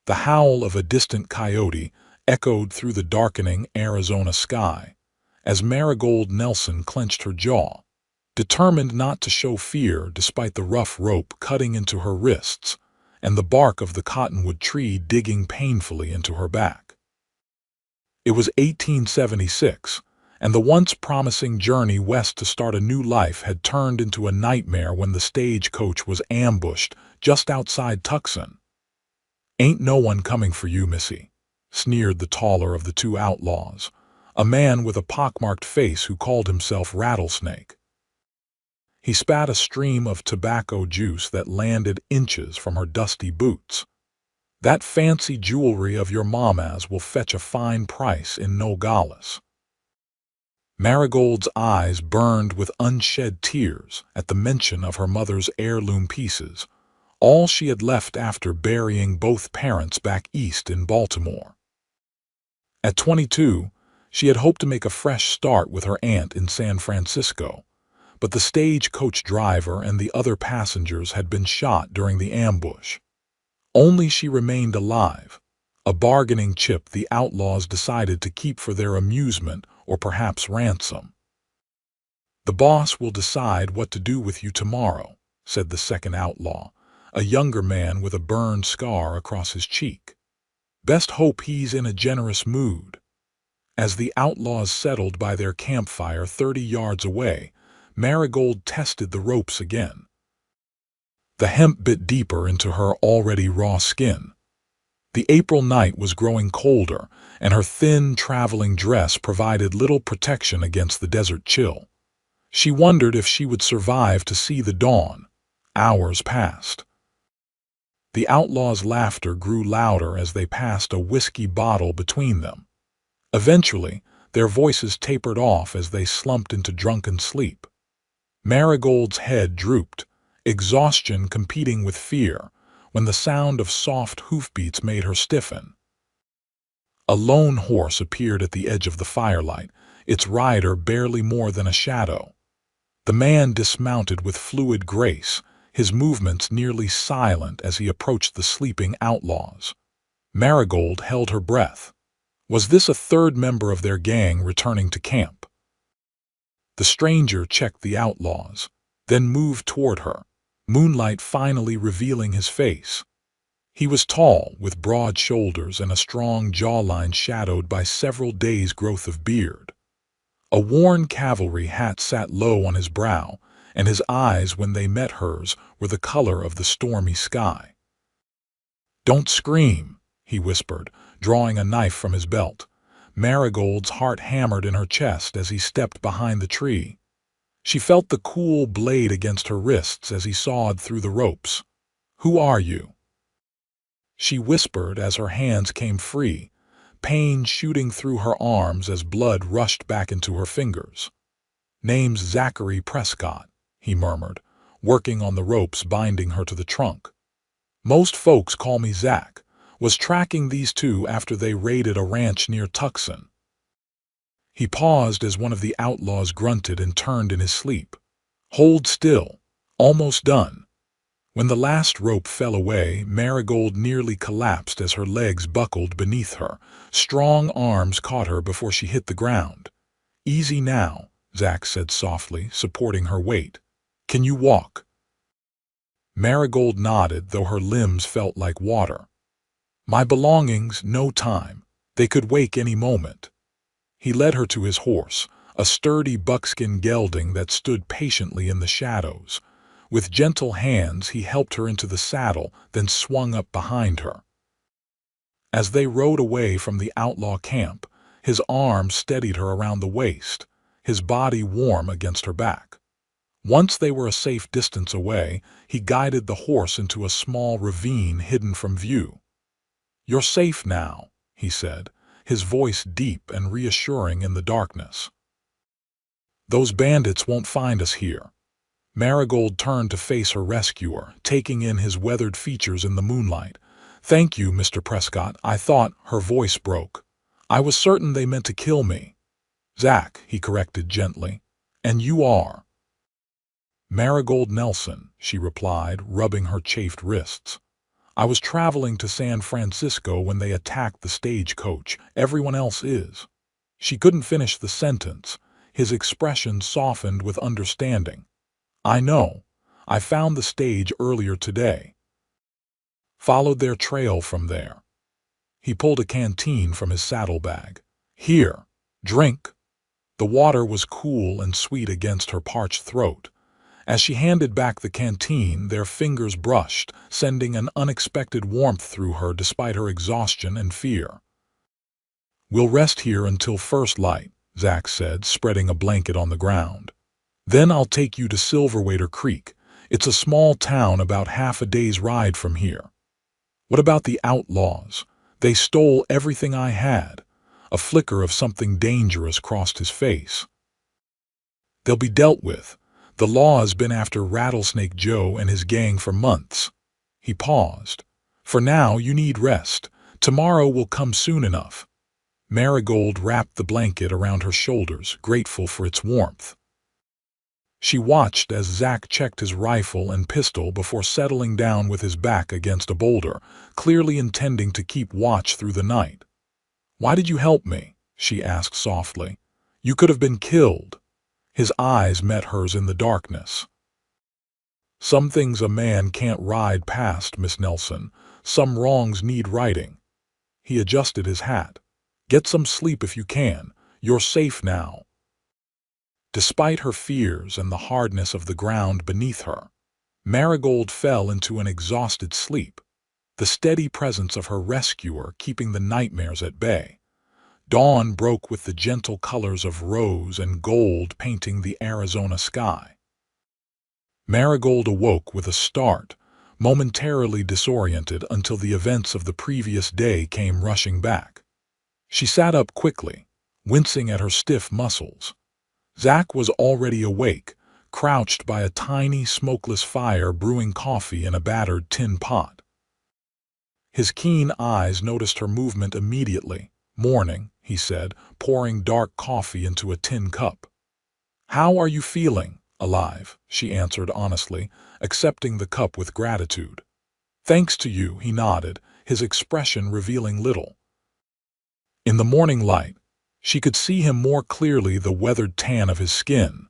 The howl of a distant coyote echoed through the darkening Arizona sky as Marigold Nelson clenched her jaw, determined not to show fear despite the rough rope cutting into her wrists and the bark of the cottonwood tree digging painfully into her back. It was 1876, and the once promising journey west to start a new life had turned into a nightmare when the stagecoach was ambushed just outside Tucson. "Ain't no one coming for you, missy," sneered the taller of the two outlaws, a man with a pockmarked face who called himself Rattlesnake. He spat a stream of tobacco juice that landed inches from her dusty boots. "That fancy jewelry of your mama's will fetch a fine price in Nogales." Marigold's eyes burned with unshed tears at the mention of her mother's heirloom pieces, all she had left after burying both parents back east in Baltimore. At 22, she had hoped to make a fresh start with her aunt in San Francisco, but the stagecoach driver and the other passengers had been shot during the ambush. Only she remained alive, a bargaining chip the outlaws decided to keep for their amusement or perhaps ransom. "The boss will decide what to do with you tomorrow," said the second outlaw, a younger man with a burned scar across his cheek. "Best hope he's in a generous mood." As the outlaws settled by their campfire 30 yards away, Marigold tested the ropes again. The hemp bit deeper into her already raw skin. The April night was growing colder, and her thin traveling dress provided little protection against the desert chill. She wondered if she would survive to see the dawn. Hours passed. The outlaws' laughter grew louder as they passed a whiskey bottle between them. Eventually, their voices tapered off as they slumped into drunken sleep. Marigold's head drooped, exhaustion competing with fear, when the sound of soft hoofbeats made her stiffen. A lone horse appeared at the edge of the firelight, its rider barely more than a shadow. The man dismounted with fluid grace, his movements nearly silent as he approached the sleeping outlaws. Marigold held her breath. Was this a third member of their gang returning to camp? The stranger checked the outlaws, then moved toward her, moonlight finally revealing his face. He was tall, with broad shoulders and a strong jawline shadowed by several days' growth of beard. A worn cavalry hat sat low on his brow, and his eyes, when they met hers, were the color of the stormy sky. "Don't scream," he whispered, drawing a knife from his belt. Marigold's heart hammered in her chest as he stepped behind the tree. She felt the cool blade against her wrists as he sawed through the ropes. "Who are you?" she whispered as her hands came free, pain shooting through her arms as blood rushed back into her fingers. "Name's Zachary Prescott," he murmured, working on the ropes binding her to the trunk. "Most folks call me Zach. Was tracking these two after they raided a ranch near Tucson." He paused as one of the outlaws grunted and turned in his sleep. "Hold still. Almost done." When the last rope fell away, Marigold nearly collapsed as her legs buckled beneath her. Strong arms caught her before she hit the ground. "Easy now," Zach said softly, supporting her weight. "Can you walk?" Marigold nodded, though her limbs felt like water. "My belongings, no time. They could wake any moment." He led her to his horse, a sturdy buckskin gelding that stood patiently in the shadows. With gentle hands, he helped her into the saddle, then swung up behind her. As they rode away from the outlaw camp, his arm steadied her around the waist, his body warm against her back. Once they were a safe distance away, he guided the horse into a small ravine hidden from view. "You're safe now," he said, his voice deep and reassuring in the darkness. "Those bandits won't find us here." Marigold turned to face her rescuer, taking in his weathered features in the moonlight. "Thank you, Mr. Prescott. I thought," her voice broke, "I was certain they meant to kill me." "Zach," he corrected gently. "And you are?" "Marigold Nelson," she replied, rubbing her chafed wrists. I was traveling to San Francisco when they attacked the stagecoach. Everyone else is." She couldn't finish the sentence. His expression softened with understanding. "I know. I found the stage earlier today. Followed their trail from there." He pulled a canteen from his saddlebag. "Here, drink." The water was cool and sweet against her parched throat. As she handed back the canteen, their fingers brushed, sending an unexpected warmth through her despite her exhaustion and fear. "We'll rest here until first light," Zach said, spreading a blanket on the ground. "Then I'll take you to Silverwater Creek. It's a small town about half a day's ride from here." "What about the Outlaws? They stole everything I had." A flicker of something dangerous crossed his face. "They'll be dealt with. The law has been after Rattlesnake Joe and his gang for months." He paused. "For now, you need rest. Tomorrow will come soon enough." Marigold wrapped the blanket around her shoulders, grateful for its warmth. She watched as Zach checked his rifle and pistol before settling down with his back against a boulder, clearly intending to keep watch through the night. "Why did you help me?" she asked softly. "You could have been killed." His eyes met hers in the darkness. "Some things a man can't ride past, Miss Nelson. Some wrongs need righting." He adjusted his hat. "Get some sleep if you can. You're safe now." Despite her fears and the hardness of the ground beneath her, Marigold fell into an exhausted sleep, the steady presence of her rescuer keeping the nightmares at bay. Dawn broke with the gentle colors of rose and gold painting the Arizona sky. Marigold awoke with a start, momentarily disoriented until the events of the previous day came rushing back. She sat up quickly, wincing at her stiff muscles. Zach was already awake, crouched by a tiny, smokeless fire brewing coffee in a battered tin pot. His keen eyes noticed her movement immediately. "Morning," he said, pouring dark coffee into a tin cup. "How are you feeling?" "Alive," she answered honestly, accepting the cup with gratitude. "Thanks to you," he nodded, his expression revealing little. In the morning light, she could see him more clearly, the weathered tan of his skin,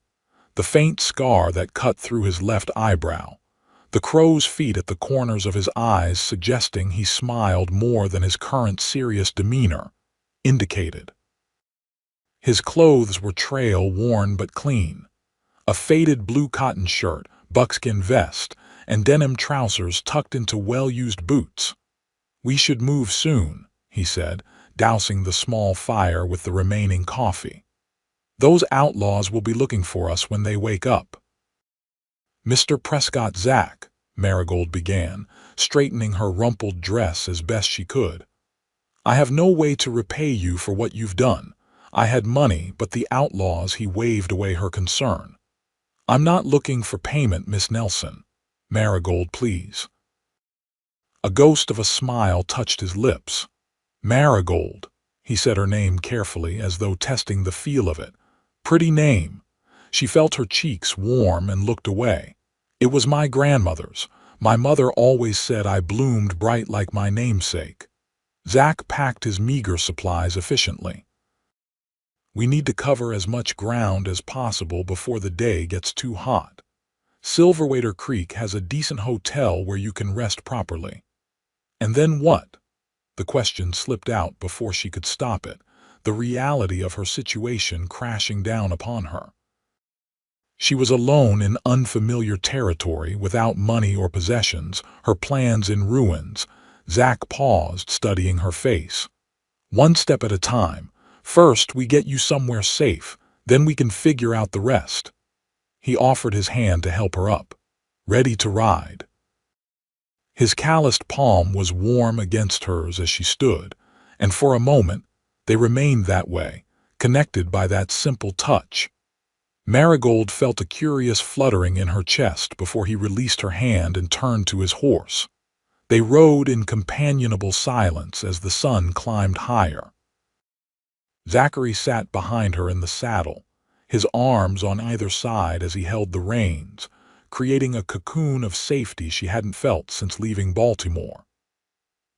the faint scar that cut through his left eyebrow, the crow's feet at the corners of his eyes suggesting he smiled more than his current serious demeanor indicated. His clothes were trail-worn but clean. A faded blue cotton shirt, buckskin vest, and denim trousers tucked into well-used boots. "We should move soon," he said, dousing the small fire with the remaining coffee. "Those outlaws will be looking for us when they wake up." "Mr. Prescott Zach," Marigold began, straightening her rumpled dress as best she could. "I have no way to repay you for what you've done. I had money, but the outlaws," he waved away her concern. "I'm not looking for payment, Miss Nelson." "Marigold, please." A ghost of a smile touched his lips. "Marigold," he said her name carefully as though testing the feel of it. "Pretty name." She felt her cheeks warm and looked away. "It was my grandmother's. My mother always said I bloomed bright like my namesake." Zach packed his meager supplies efficiently. "We need to cover as much ground as possible before the day gets too hot. Silverwater Creek has a decent hotel where you can rest properly." "And then what?" The question slipped out before she could stop it, the reality of her situation crashing down upon her. She was alone in unfamiliar territory, without money or possessions, her plans in ruins. Zach paused, studying her face. "One step at a time. First, we get you somewhere safe, then we can figure out the rest." He offered his hand to help her up. "Ready to ride." His calloused palm was warm against hers as she stood, and for a moment they remained that way, connected by that simple touch. Marigold felt a curious fluttering in her chest before he released her hand and turned to his horse. They rode in companionable silence as the sun climbed higher. Zachary sat behind her in the saddle, his arms on either side as he held the reins, creating a cocoon of safety she hadn't felt since leaving Baltimore.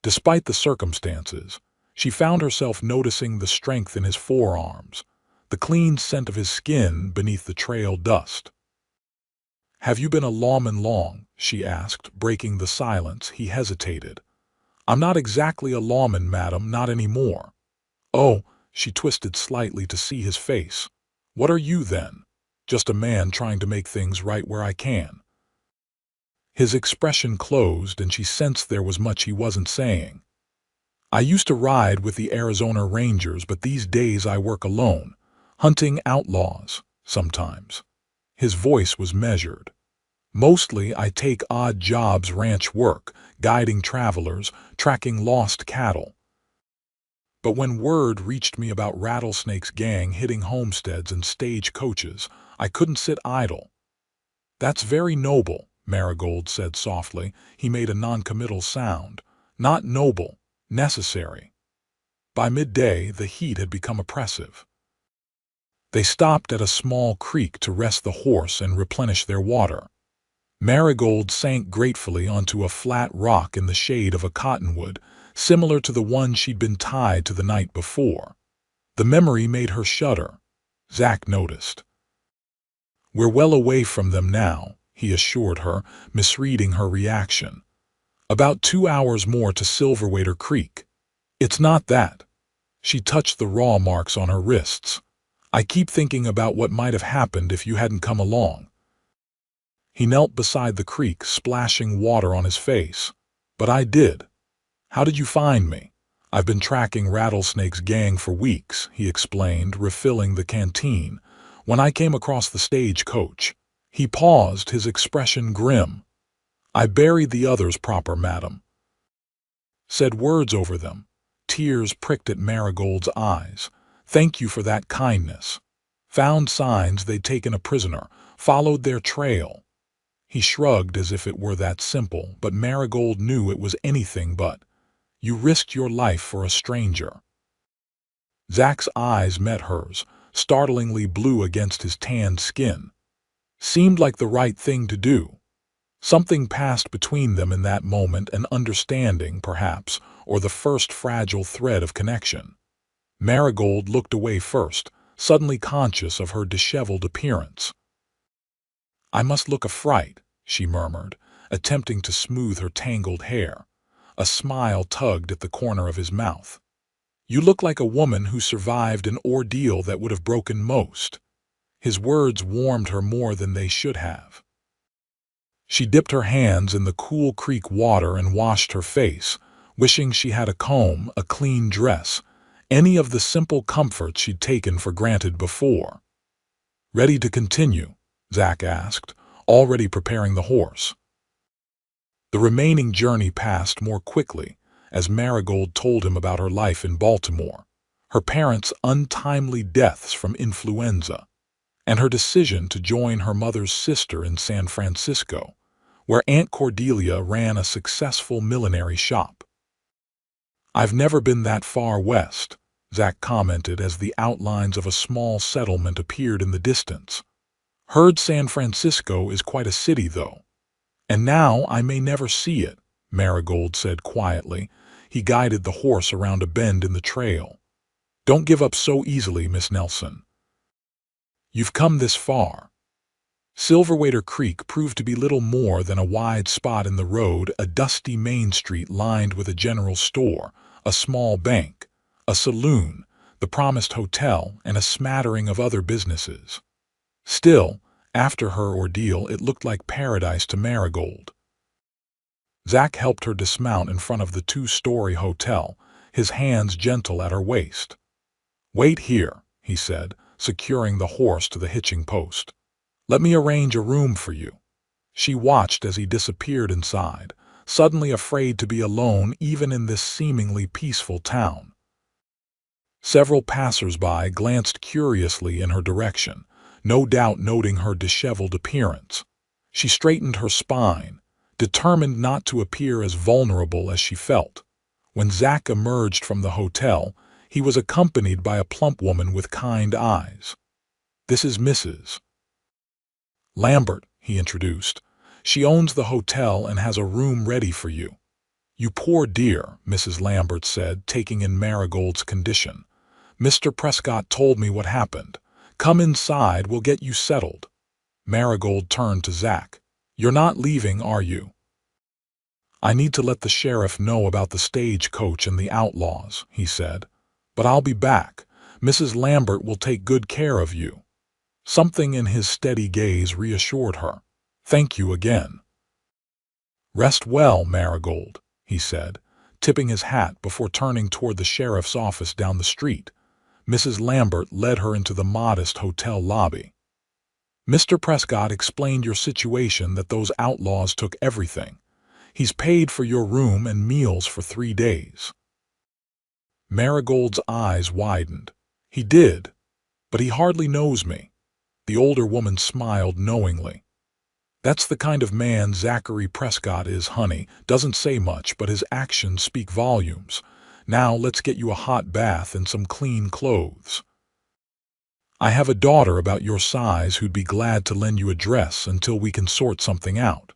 Despite the circumstances, she found herself noticing the strength in his forearms, the clean scent of his skin beneath the trail dust. "Have you been a lawman long?" she asked, breaking the silence. He hesitated. "I'm not exactly a lawman, madam, not anymore." "Oh," she twisted slightly to see his face. "What are you, then?" "Just a man trying to make things right where I can." His expression closed, and she sensed there was much he wasn't saying. "I used to ride with the Arizona Rangers, but these days I work alone, hunting outlaws, sometimes." His voice was measured. "Mostly I take odd jobs, ranch work, guiding travelers, tracking lost cattle. But when word reached me about Rattlesnake's gang hitting homesteads and stage coaches, I couldn't sit idle." "That's very noble," Marigold said softly. He made a noncommittal sound. "Not noble, necessary." By midday, the heat had become oppressive. They stopped at a small creek to rest the horse and replenish their water. Marigold sank gratefully onto a flat rock in the shade of a cottonwood, similar to the one she'd been tied to the night before. The memory made her shudder. Zach noticed. "We're well away from them now," he assured her, misreading her reaction. "About 2 hours more to Silverwater Creek." "It's not that." She touched the raw marks on her wrists. "I keep thinking about what might have happened if you hadn't come along." He knelt beside the creek, splashing water on his face. "But I did." "How did you find me?" "I've been tracking Rattlesnake's gang for weeks," he explained, refilling the canteen. "When I came across the stagecoach." He paused, his expression grim. "I buried the others proper, madam." Said words over them. Tears pricked at Marigold's eyes. "Thank you for that kindness." Found signs they'd taken a prisoner, followed their trail. He shrugged as if it were that simple, but Marigold knew it was anything but. "You risked your life for a stranger." Zach's eyes met hers, startlingly blue against his tanned skin. Seemed like the right thing to do. Something passed between them in that moment, an understanding, perhaps, or the first fragile thread of connection. Marigold looked away first, suddenly conscious of her disheveled appearance. "I must look a fright," she murmured, attempting to smooth her tangled hair. A smile tugged at the corner of his mouth. "You look like a woman who survived an ordeal that would have broken most." His words warmed her more than they should have. She dipped her hands in the cool creek water and washed her face, wishing she had a comb, a clean dress, any of the simple comforts she'd taken for granted before. "Ready to continue?" Zach asked, already preparing the horse. The remaining journey passed more quickly as Marigold told him about her life in Baltimore, her parents' untimely deaths from influenza, and her decision to join her mother's sister in San Francisco, where Aunt Cordelia ran a successful millinery shop. "I've never been that far west," Zach commented as the outlines of a small settlement appeared in the distance. "Heard San Francisco is quite a city, though." "And now I may never see it," Marigold said quietly. He guided the horse around a bend in the trail. "Don't give up so easily, Miss Nelson. You've come this far." Silverwater Creek proved to be little more than a wide spot in the road, a dusty main street lined with a general store, a small bank, a saloon, the promised hotel, and a smattering of other businesses. Still, after her ordeal, it looked like paradise to Marigold. Zach helped her dismount in front of the 2-story hotel, his hands gentle at her waist. "Wait here," he said, securing the horse to the hitching post. "Let me arrange a room for you." She watched as he disappeared inside, suddenly afraid to be alone even in this seemingly peaceful town. Several passers-by glanced curiously in her direction, no doubt noting her disheveled appearance. She straightened her spine, determined not to appear as vulnerable as she felt. When Zach emerged from the hotel, he was accompanied by a plump woman with kind eyes. "This is Mrs. Lambert," he introduced. "She owns the hotel and has a room ready for you." "You poor dear," Mrs. Lambert said, taking in Marigold's condition. "Mr. Prescott told me what happened. Come inside, we'll get you settled." Marigold turned to Zach. "You're not leaving, are you?" "I need to let the sheriff know about the stagecoach and the Outlaws," he said. "But I'll be back. Mrs. Lambert will take good care of you." Something in his steady gaze reassured her. "Thank you again." "Rest well, Marigold," he said, tipping his hat before turning toward the sheriff's office down the street. Mrs. Lambert led her into the modest hotel lobby. "Mr. Prescott explained your situation, that those outlaws took everything. He's paid for your room and meals for 3 days." Marigold's eyes widened. "He did, but he hardly knows me." The older woman smiled knowingly. "That's the kind of man Zachary Prescott is, honey. Doesn't say much, but his actions speak volumes. Now let's get you a hot bath and some clean clothes. I have a daughter about your size who'd be glad to lend you a dress until we can sort something out."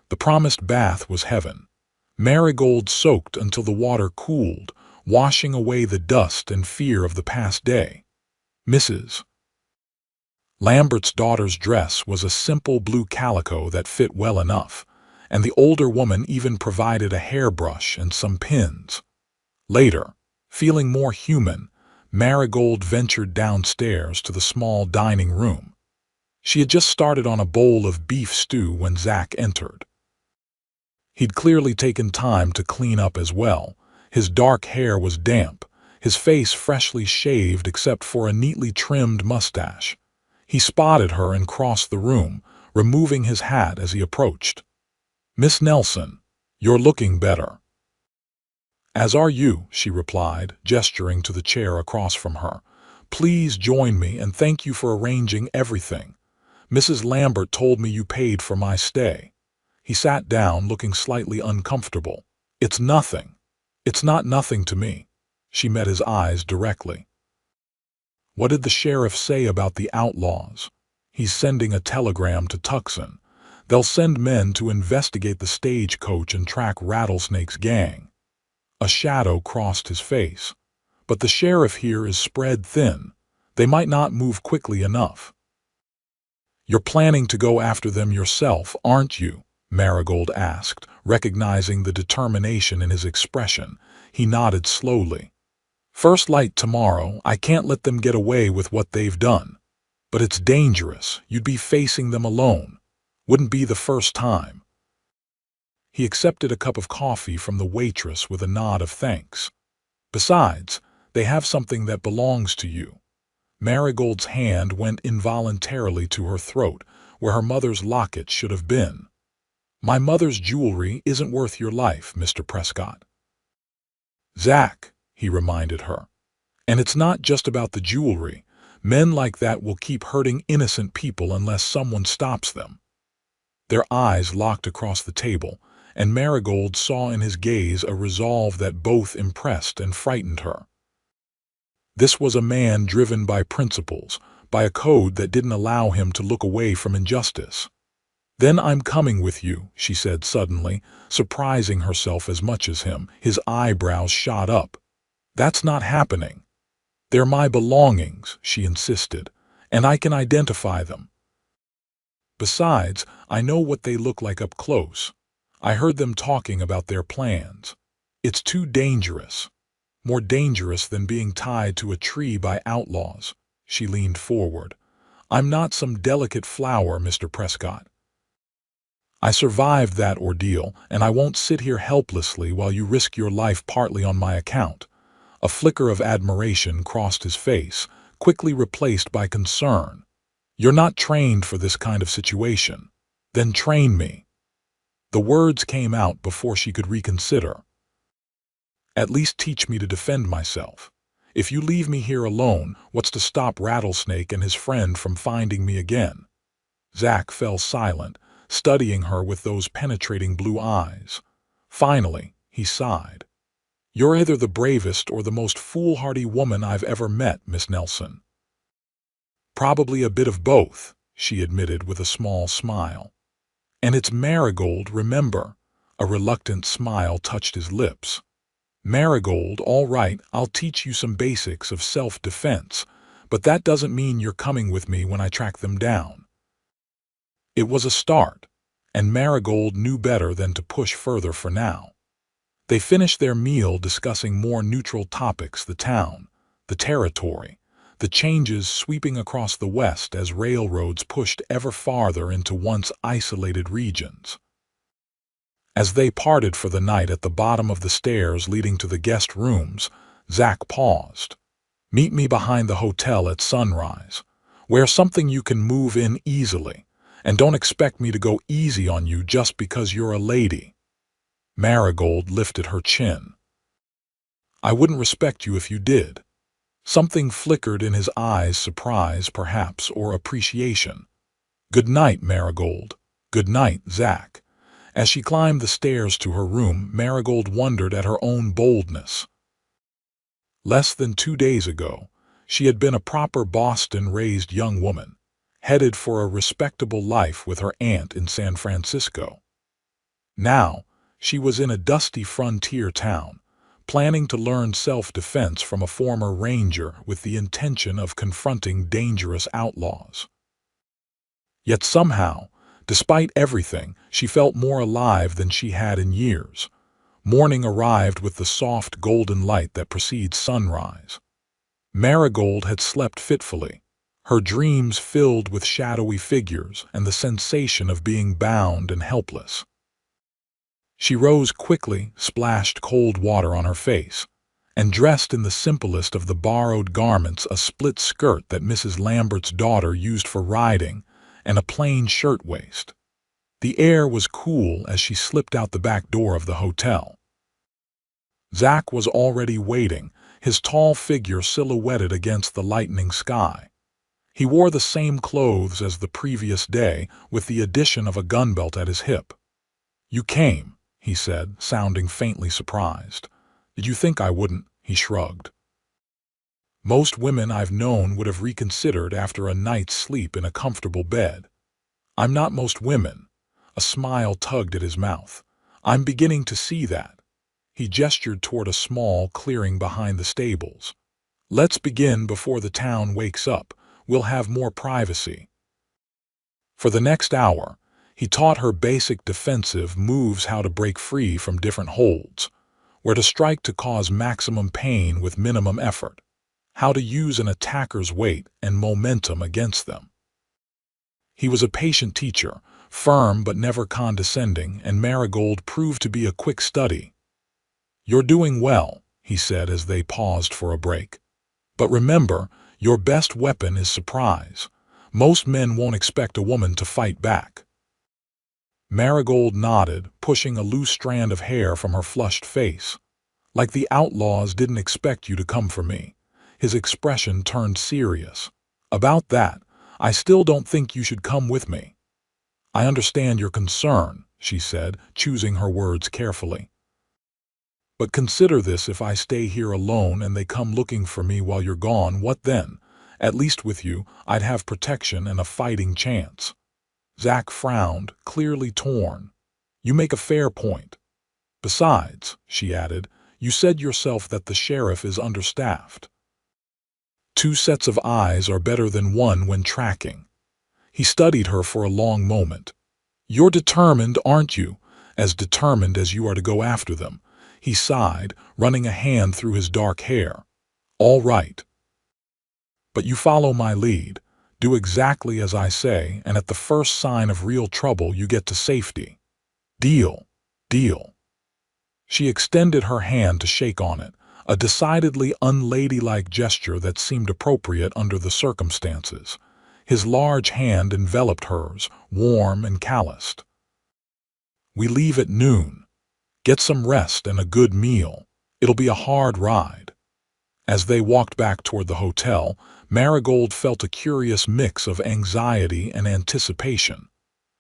The promised bath was heaven. Marigold soaked until the water cooled, washing away the dust and fear of the past day. Mrs. Lambert's daughter's dress was a simple blue calico that fit well enough, and the older woman even provided a hairbrush and some pins. Later, feeling more human, Marigold ventured downstairs to the small dining room. She had just started on a bowl of beef stew when Zach entered. He'd clearly taken time to clean up as well. His dark hair was damp, his face freshly shaved except for a neatly trimmed mustache. He spotted her and crossed the room, removing his hat as he approached. "Miss Nelson, you're looking better." "As are you," she replied, gesturing to the chair across from her. "Please join me, and thank you for arranging everything. Mrs. Lambert told me you paid for my stay." He sat down, looking slightly uncomfortable. "It's nothing. It's not nothing to me." She met his eyes directly. "What did the sheriff say about the outlaws?" "He's sending a telegram to Tucson. They'll send men to investigate the stagecoach and track Rattlesnake's gang." A shadow crossed his face. "But the sheriff here is spread thin. They might not move quickly enough." "You're planning to go after them yourself, aren't you?" Marigold asked, recognizing the determination in his expression. He nodded slowly. "First light tomorrow. I can't let them get away with what they've done. But it's dangerous. You'd be facing them alone. Wouldn't be the first time." He accepted a cup of coffee from the waitress with a nod of thanks. "Besides, they have something that belongs to you." Marigold's hand went involuntarily to her throat, where her mother's locket should have been. "My mother's jewelry isn't worth your life, Mr. Prescott." "Zach," he reminded her. "And it's not just about the jewelry. Men like that will keep hurting innocent people unless someone stops them." Their eyes locked across the table, and Marigold saw in his gaze a resolve that both impressed and frightened her. This was a man driven by principles, by a code that didn't allow him to look away from injustice. "Then I'm coming with you," she said suddenly, surprising herself as much as him. His eyebrows shot up. "That's not happening." "They're my belongings," she insisted, "and I can identify them. Besides, I know what they look like up close. I heard them talking about their plans. It's too dangerous. More dangerous than being tied to a tree by outlaws." She leaned forward. "I'm not some delicate flower, Mr. Prescott. I survived that ordeal, and I won't sit here helplessly while you risk your life partly on my account." A flicker of admiration crossed his face, quickly replaced by concern. "You're not trained for this kind of situation. Then train me." The words came out before she could reconsider. "At least teach me to defend myself. If you leave me here alone, what's to stop Rattlesnake and his friend from finding me again?" Zach fell silent, studying her with those penetrating blue eyes. Finally, he sighed. "You're either the bravest or the most foolhardy woman I've ever met, Miss Nelson." "Probably a bit of both," she admitted with a small smile. "And it's Marigold, remember. A reluctant smile touched his lips. Marigold, all right, I'll teach you some basics of self-defense, but that doesn't mean you're coming with me when I track them down. It was a start, and Marigold knew better than to push further for now. They finished their meal discussing more neutral topics: the town, the territory, the changes sweeping across the West as railroads pushed ever farther into once isolated regions. As they parted for the night at the bottom of the stairs leading to the guest rooms, Zach paused. "Meet me behind the hotel at sunrise. Wear something you can move in easily, and don't expect me to go easy on you just because you're a lady." Marigold lifted her chin. "I wouldn't respect you if you did." Something flickered in his eyes, surprise, perhaps, or appreciation. "Good night, Marigold." "Good night, Zach." As she climbed the stairs to her room, Marigold wondered at her own boldness. Less than 2 days ago, she had been a proper Boston-raised young woman, headed for a respectable life with her aunt in San Francisco. Now, she was in a dusty frontier town, planning to learn self-defense from a former ranger with the intention of confronting dangerous outlaws. Yet somehow, despite everything, she felt more alive than she had in years. Morning arrived with the soft golden light that precedes sunrise. Marigold had slept fitfully, her dreams filled with shadowy figures and the sensation of being bound and helpless. She rose quickly, splashed cold water on her face, and dressed in the simplest of the borrowed garments: a split skirt that Mrs. Lambert's daughter used for riding, and a plain shirtwaist. The air was cool as she slipped out the back door of the hotel. Zach was already waiting, his tall figure silhouetted against the lightening sky. He wore the same clothes as the previous day, with the addition of a gunbelt at his hip. "You came," he said, sounding faintly surprised. "Did you think I wouldn't?" He shrugged. "Most women I've known would have reconsidered after a night's sleep in a comfortable bed. I'm not most women." A smile tugged at his mouth. "I'm beginning to see that." He gestured toward a small clearing behind the stables. "Let's begin before the town wakes up. We'll have more privacy." For the next hour, he taught her basic defensive moves: how to break free from different holds, where to strike to cause maximum pain with minimum effort, how to use an attacker's weight and momentum against them. He was a patient teacher, firm but never condescending, and Marigold proved to be a quick study. "You're doing well," he said as they paused for a break. "But remember, your best weapon is surprise. Most men won't expect a woman to fight back." Marigold nodded, pushing a loose strand of hair from her flushed face. "Like the Outlaws didn't expect you to come for me." His expression turned serious. "About that, I still don't think you should come with me." "I understand your concern," she said, choosing her words carefully. "But consider this: if I stay here alone and they come looking for me while you're gone, what then? At least with you, I'd have protection and a fighting chance." Zach frowned, clearly torn. "You make a fair point. Besides," she added, "you said yourself that the sheriff is understaffed. 2 sets of eyes are better than one when tracking." He studied her for a long moment. "You're determined, aren't you? As determined as you are to go after them." He sighed, running a hand through his dark hair. "All right. But you follow my lead. Do exactly as I say, and at the first sign of real trouble you get to safety. Deal. Deal." She extended her hand to shake on it, a decidedly unladylike gesture that seemed appropriate under the circumstances. His large hand enveloped hers, warm and calloused. "We leave at noon. Get some rest and a good meal. It'll be a hard ride." As they walked back toward the hotel, Marigold felt a curious mix of anxiety and anticipation.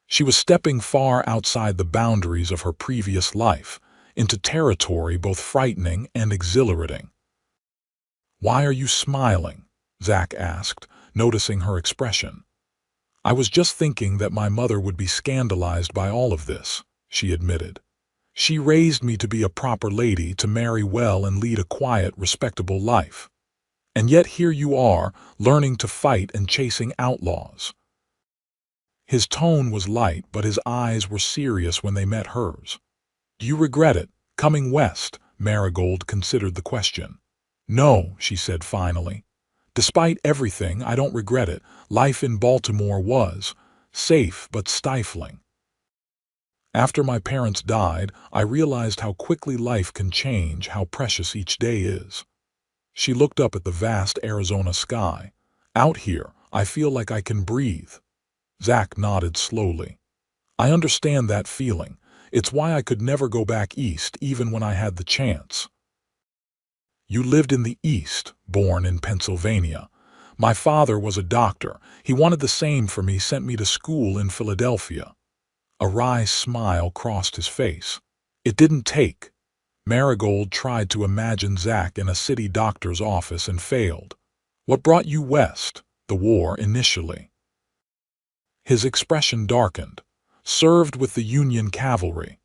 She was stepping far outside the boundaries of her previous life, into territory both frightening and exhilarating. "Why are you smiling?" Zach asked, noticing her expression. "I was just thinking that my mother would be scandalized by all of this," she admitted. She raised me to be a proper lady, to marry well and lead a quiet, respectable life. And yet here you are, learning to fight and chasing outlaws." His tone was light, but his eyes were serious when they met hers. "Do you regret it, coming west?" Marigold considered the question. "No," she said finally. "Despite everything, I don't regret it. Life in Baltimore was safe but stifling. After my parents died, I realized how quickly life can change, how precious each day is." She looked up at the vast Arizona sky. "Out here, I feel like I can breathe." Zach nodded slowly. "I understand that feeling. It's why I could never go back east, even when I had the chance." "You lived in the East, born in Pennsylvania. My father was a doctor. He wanted the same for me, sent me to school in Philadelphia." A wry smile crossed his face. "It didn't take." Marigold tried to imagine Zach in a city doctor's office and failed. "What brought you west?" "The war, initially." His expression darkened. "Served with the Union cavalry.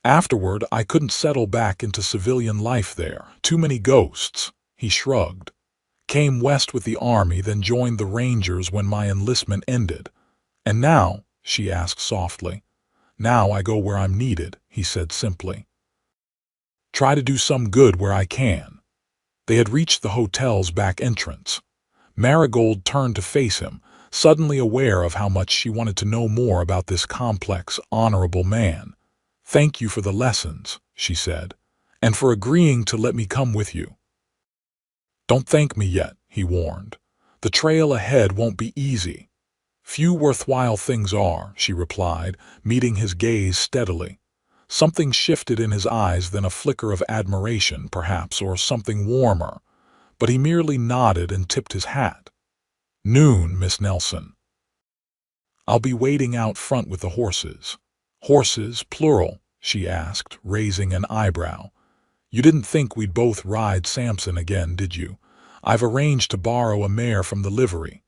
Afterward, I couldn't settle back into civilian life there. Too many ghosts." He shrugged. "Came west with the army, then joined the Rangers when my enlistment ended." "And now?" she asked softly. "Now I go where I'm needed," he said simply. "Try to do some good where I can." They had reached the hotel's back entrance. Marigold turned to face him, suddenly aware of how much she wanted to know more about this complex, honorable man. "Thank you for the lessons," she said, "and for agreeing to let me come with you." "Don't thank me yet," he warned. "The trail ahead won't be easy." "Few worthwhile things are," she replied, meeting his gaze steadily. Something shifted in his eyes, then a flicker of admiration, perhaps, or something warmer. But he merely nodded and tipped his hat. "Noon, Miss Nelson." "I'll be waiting out front with the horses." "Horses, plural?" she asked, raising an eyebrow. "You didn't think we'd both ride Samson again, did you? I've arranged to borrow a mare from the livery."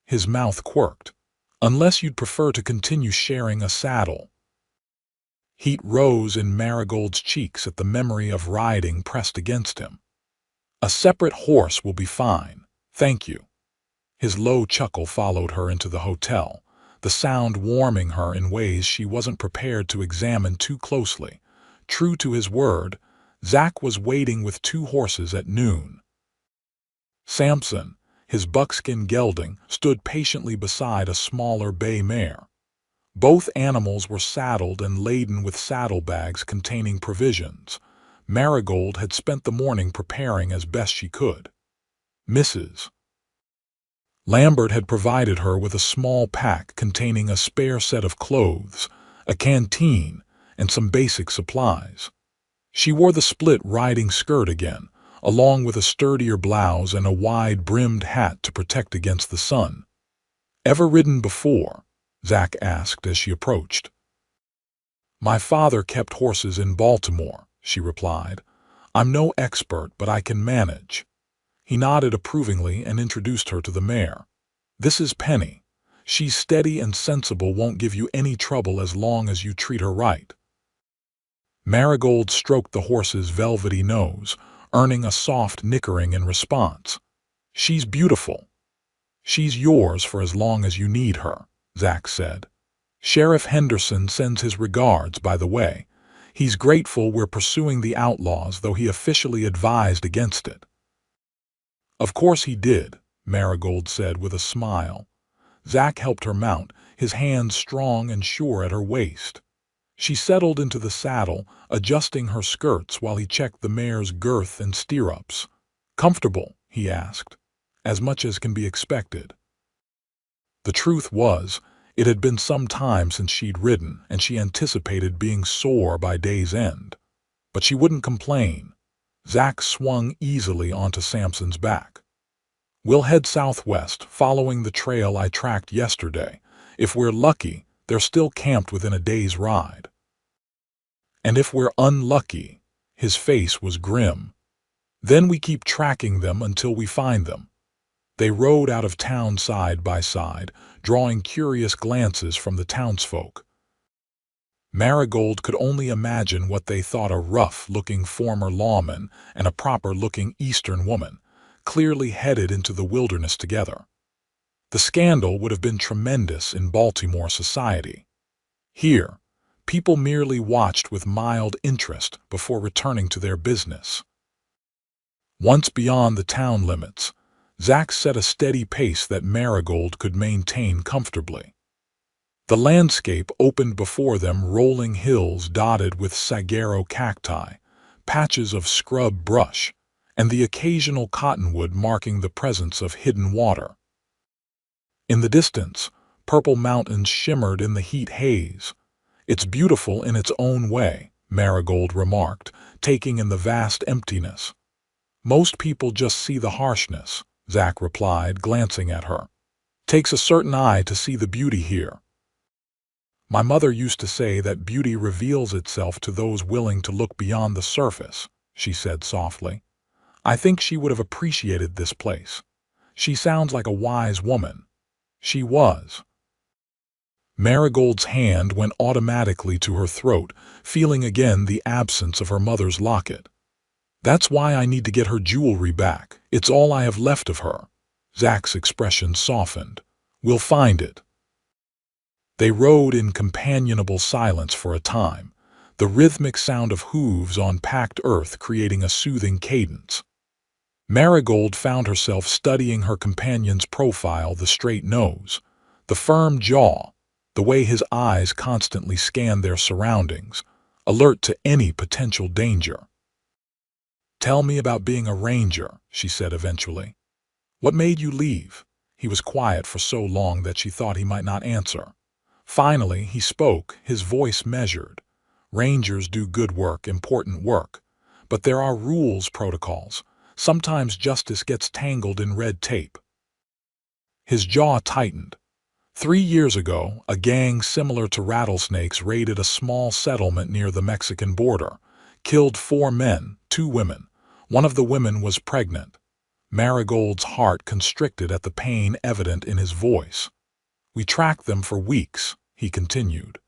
His mouth quirked. "Unless you'd prefer to continue sharing a saddle." Heat rose in Marigold's cheeks at the memory of riding pressed against him. "A separate horse will be fine, thank you." His low chuckle followed her into the hotel, the sound warming her in ways she wasn't prepared to examine too closely. True to his word, Zach was waiting with 2 horses at noon. Samson, his buckskin gelding, stood patiently beside a smaller bay mare. Both animals were saddled and laden with saddlebags containing provisions. Marigold had spent the morning preparing as best she could. Mrs. Lambert had provided her with a small pack containing a spare set of clothes, a canteen, and some basic supplies. She wore the split riding skirt again, along with a sturdier blouse and a wide-brimmed hat to protect against the sun. "Ever ridden before?" Zach asked as she approached. "My father kept horses in Baltimore," she replied. "I'm no expert, but I can manage." He nodded approvingly and introduced her to the mare. "This is Penny. She's steady and sensible, won't give you any trouble as long as you treat her right." Marigold stroked the horse's velvety nose, earning a soft nickering in response. "She's beautiful." "She's yours for as long as you need her," Zach said. "Sheriff Henderson sends his regards, by the way. He's grateful we're pursuing the outlaws, though he officially advised against it." "Of course he did," Marigold said with a smile. Zach helped her mount, his hands strong and sure at her waist. She settled into the saddle, adjusting her skirts while he checked the mare's girth and stirrups. "Comfortable?" he asked. "As much as can be expected." The truth was, it had been some time since she'd ridden, and she anticipated being sore by day's end. But she wouldn't complain. Zach swung easily onto Samson's back. "We'll head southwest, following the trail I tracked yesterday. If we're lucky, they're still camped within a day's ride. And if we're unlucky," his face was grim, "then we keep tracking them until we find them." They rode out of town side by side, drawing curious glances from the townsfolk. Marigold could only imagine what they thought a rough-looking former lawman and a proper-looking Eastern woman, clearly headed into the wilderness together. The scandal would have been tremendous in Baltimore society. Here, people merely watched with mild interest before returning to their business. Once beyond the town limits, Zach set a steady pace that Marigold could maintain comfortably. The landscape opened before them, rolling hills dotted with saguaro cacti, patches of scrub brush, and the occasional cottonwood marking the presence of hidden water. In the distance, purple mountains shimmered in the heat haze. "It's beautiful in its own way," Marigold remarked, taking in the vast emptiness. "Most people just see the harshness," Zach replied, glancing at her. "Takes a certain eye to see the beauty here." "My mother used to say that beauty reveals itself to those willing to look beyond the surface," she said softly. "I think she would have appreciated this place. She sounds like a wise woman." She was. Marigold's hand went automatically to her throat, feeling again the absence of her mother's locket. "That's why I need to get her jewelry back. It's all I have left of her." Zach's expression softened. "We'll find it." They rode in companionable silence for a time, the rhythmic sound of hooves on packed earth creating a soothing cadence. Marigold found herself studying her companion's profile, the straight nose, the firm jaw, the way his eyes constantly scanned their surroundings, alert to any potential danger. "Tell me about being a ranger," she said eventually. "What made you leave?" He was quiet for so long that she thought he might not answer. Finally, he spoke, his voice measured. "Rangers do good work, important work. But there are rules, protocols. Sometimes justice gets tangled in red tape." His jaw tightened. 3 years ago, a gang similar to rattlesnakes raided a small settlement near the Mexican border, killed 4 men, 2 women. One of the women was pregnant. Marigold's heart constricted at the pain evident in his voice. "We tracked them for weeks," he continued.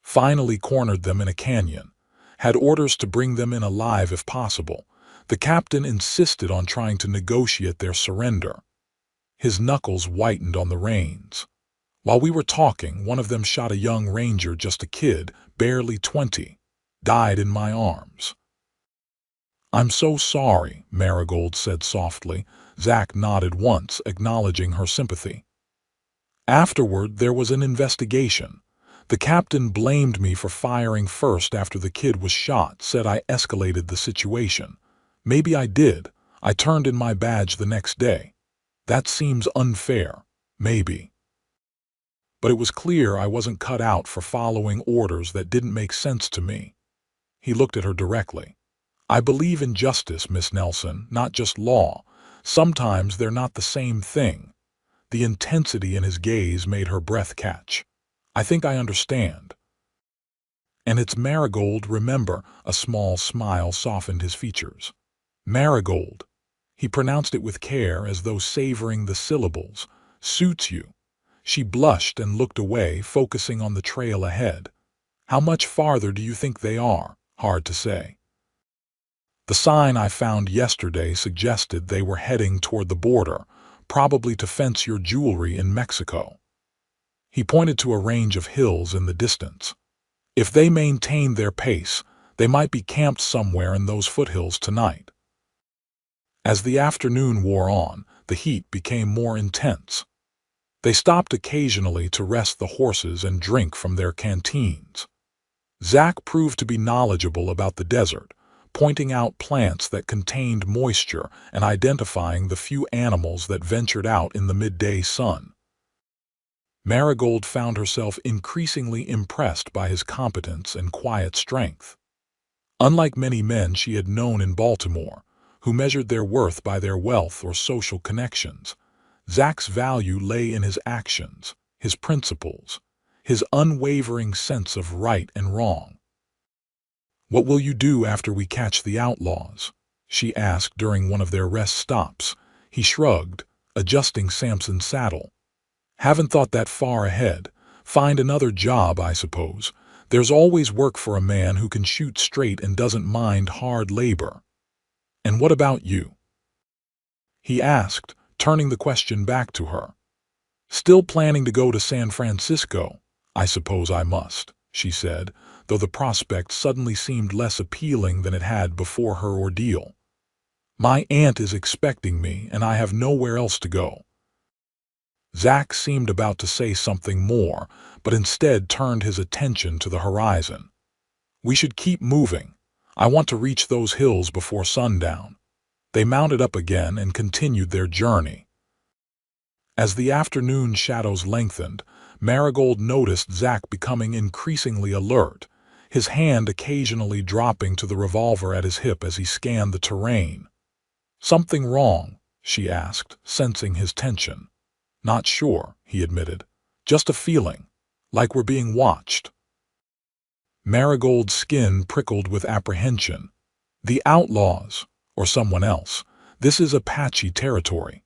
"Finally cornered them in a canyon. Had orders to bring them in alive if possible. The captain insisted on trying to negotiate their surrender." His knuckles whitened on the reins. "While we were talking, one of them shot a young ranger, just a kid, barely 20. Died in my arms." "I'm so sorry," Marigold said softly. Zach nodded once, acknowledging her sympathy. "Afterward, there was an investigation. The captain blamed me for firing first after the kid was shot, said I escalated the situation. Maybe I did. I turned in my badge the next day. That seems unfair. Maybe. But it was clear I wasn't cut out for following orders that didn't make sense to me." He looked at her directly. "I believe in justice, Miss Nelson, not just law. Sometimes they're not the same thing." The intensity in his gaze made her breath catch. "I think I understand." "And it's Marigold, remember?" A small smile softened his features. "Marigold." He pronounced it with care, as though savoring the syllables. "Suits you." She blushed and looked away, focusing on the trail ahead. "How much farther do you think they are?" "Hard to say. The sign I found yesterday suggested they were heading toward the border, probably to fence your jewelry in Mexico." He pointed to a range of hills in the distance. "If they maintain their pace, they might be camped somewhere in those foothills tonight." As the afternoon wore on, the heat became more intense. They stopped occasionally to rest the horses and drink from their canteens. Zach proved to be knowledgeable about the desert, pointing out plants that contained moisture and identifying the few animals that ventured out in the midday sun. Marigold found herself increasingly impressed by his competence and quiet strength. Unlike many men she had known in Baltimore, who measured their worth by their wealth or social connections, Zach's value lay in his actions, his principles, his unwavering sense of right and wrong. "What will you do after we catch the outlaws?" she asked during one of their rest stops. He shrugged, adjusting Samson's saddle. "Haven't thought that far ahead. Find another job, I suppose. There's always work for a man who can shoot straight and doesn't mind hard labor. And what about you? He asked, turning the question back to her. Still planning to go to San Francisco? I suppose I must, she said, though the prospect suddenly seemed less appealing than it had before her ordeal. My aunt is expecting me, and I have nowhere else to go. Zach seemed about to say something more, but instead turned his attention to the horizon. We should keep moving. I want to reach those hills before sundown. They mounted up again and continued their journey. As the afternoon shadows lengthened, Marigold noticed Zach becoming increasingly alert, his hand occasionally dropping to the revolver at his hip as he scanned the terrain. Something wrong? She asked, sensing his tension. Not sure, he admitted. Just a feeling, like we're being watched. Marigold's skin prickled with apprehension. The Outlaws, or someone else. This is Apache territory.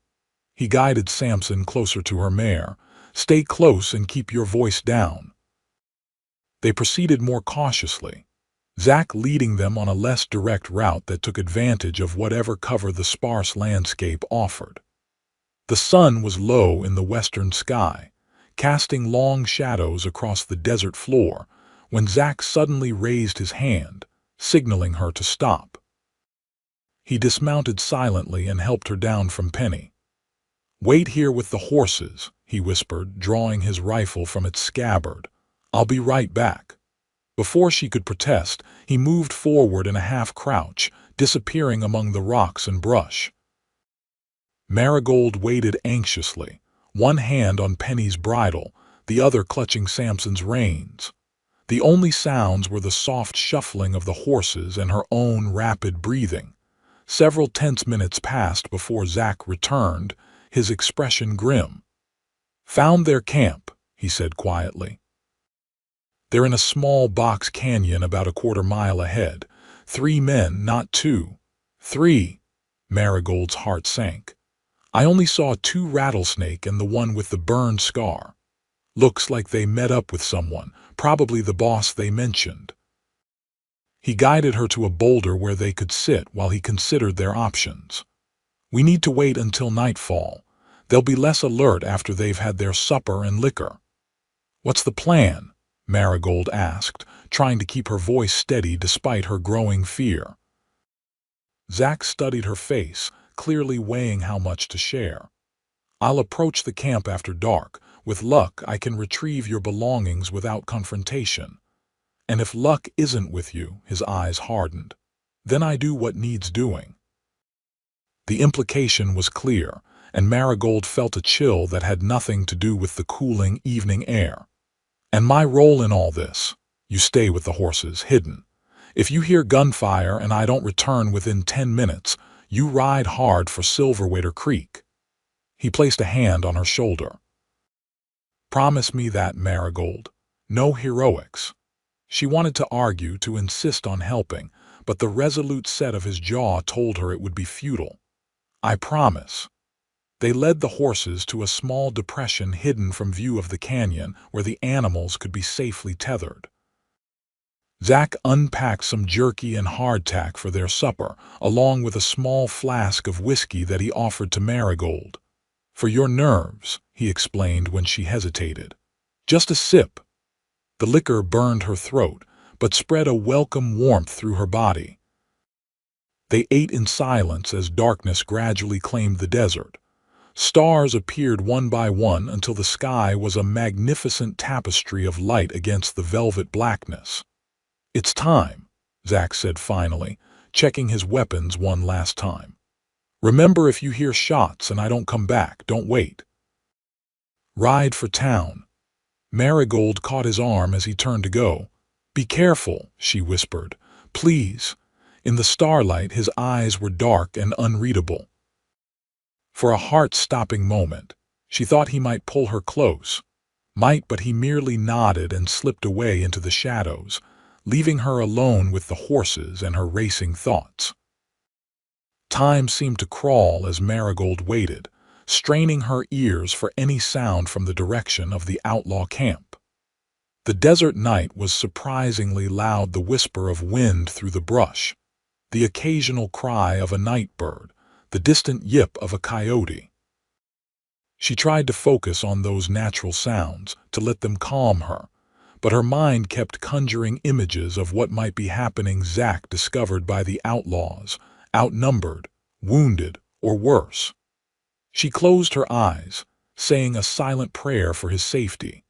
He guided Samson closer to her mare. Stay close and keep your voice down. They proceeded more cautiously, Zach leading them on a less direct route that took advantage of whatever cover the sparse landscape offered. The sun was low in the western sky, casting long shadows across the desert floor, when Zach suddenly raised his hand, signaling her to stop. He dismounted silently and helped her down from Penny. Wait here with the horses, he whispered, drawing his rifle from its scabbard. I'll be right back. Before she could protest, he moved forward in a half-crouch, disappearing among the rocks and brush. Marigold waited anxiously, one hand on Penny's bridle, the other clutching Samson's reins. The only sounds were the soft shuffling of the horses and her own rapid breathing. Several tense minutes passed before Zach returned, his expression grim. Found their camp, he said quietly. They're in a small box canyon about a quarter-mile ahead. 3 men, not 2. 3. Marigold's heart sank. I only saw 2 rattlesnake and the one with the burned scar. Looks like they met up with someone, probably the boss they mentioned. He guided her to a boulder where they could sit while he considered their options. We need to wait until nightfall. They'll be less alert after they've had their supper and liquor. What's the plan? Marigold asked, trying to keep her voice steady despite her growing fear. Zach studied her face, clearly weighing how much to share. I'll approach the camp after dark. With luck, I can retrieve your belongings without confrontation. And if luck isn't with you, his eyes hardened, then I do what needs doing. The implication was clear, and Marigold felt a chill that had nothing to do with the cooling evening air. And my role in all this? You stay with the horses, hidden. If you hear gunfire and I don't return within 10 minutes, you ride hard for Silverwater Creek. He placed a hand on her shoulder. Promise me that, Marigold. No heroics. She wanted to argue, to insist on helping, but the resolute set of his jaw told her it would be futile. I promise. They led the horses to a small depression hidden from view of the canyon where the animals could be safely tethered. Zach unpacked some jerky and hardtack for their supper, along with a small flask of whiskey that he offered to Marigold. For your nerves, he explained when she hesitated. Just a sip. The liquor burned her throat, but spread a welcome warmth through her body. They ate in silence as darkness gradually claimed the desert. Stars appeared one by one until the sky was a magnificent tapestry of light against the velvet blackness. It's time, Zach said finally, checking his weapons one last time. Remember, if you hear shots and I don't come back, don't wait. Ride for town. Marigold caught his arm as he turned to go. Be careful, she whispered. Please. In the starlight, his eyes were dark and unreadable. For a heart-stopping moment, she thought he might pull her close. But he merely nodded and slipped away into the shadows, leaving her alone with the horses and her racing thoughts. Time seemed to crawl as Marigold waited, straining her ears for any sound from the direction of the outlaw camp. The desert night was surprisingly loud, the whisper of wind through the brush, the occasional cry of a night bird, the distant yip of a coyote. She tried to focus on those natural sounds, to let them calm her, but her mind kept conjuring images of what might be happening. Zack discovered by the outlaws, outnumbered, wounded, or worse. She closed her eyes, saying a silent prayer for his safety.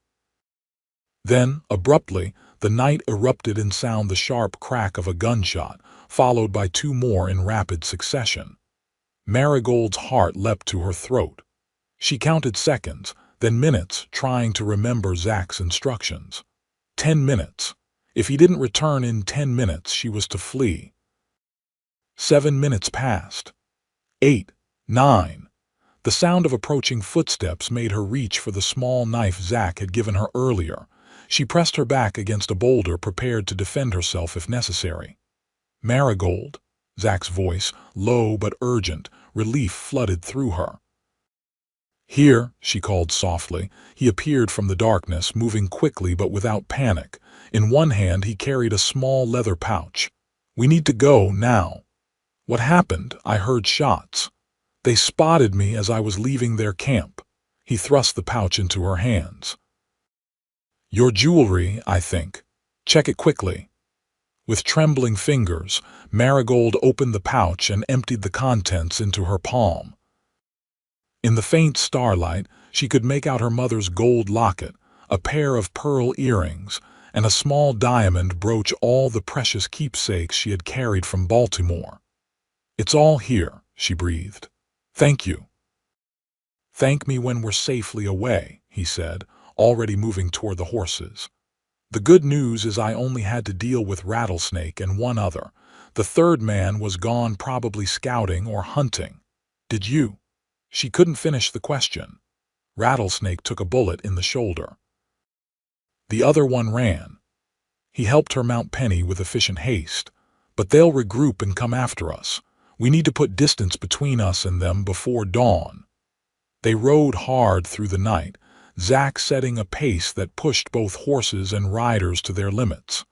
Then, abruptly, the night erupted in sound, the sharp crack of a gunshot, followed by two more in rapid succession. Marigold's heart leapt to her throat. She counted seconds, then minutes, trying to remember Zack's instructions. 10 minutes. If he didn't return in 10 minutes, she was to flee. 7 minutes passed. 8, 9. The sound of approaching footsteps made her reach for the small knife Zack had given her earlier. She pressed her back against a boulder, prepared to defend herself if necessary. Marigold, Zack's voice, low but urgent, relief flooded through her. Here, she called softly. He appeared from the darkness, moving quickly but without panic. In one hand he carried a small leather pouch. We need to go now. What happened? I heard shots. They spotted me as I was leaving their camp. He thrust the pouch into her hands. Your jewelry, I think. Check it quickly. With trembling fingers, Marigold opened the pouch and emptied the contents into her palm. In the faint starlight, she could make out her mother's gold locket, a pair of pearl earrings, and a small diamond brooch, all the precious keepsakes she had carried from Baltimore. It's all here, she breathed. Thank you. Thank me when we're safely away, he said, already moving toward the horses. The good news is I only had to deal with Rattlesnake and one other. The third man was gone, probably scouting or hunting. Did you? She couldn't finish the question. Rattlesnake took a bullet in the shoulder. The other one ran. He helped her mount Penny with efficient haste. But they'll regroup and come after us. We need to put distance between us and them before dawn. They rode hard through the night, Zack setting a pace that pushed both horses and riders to their limits.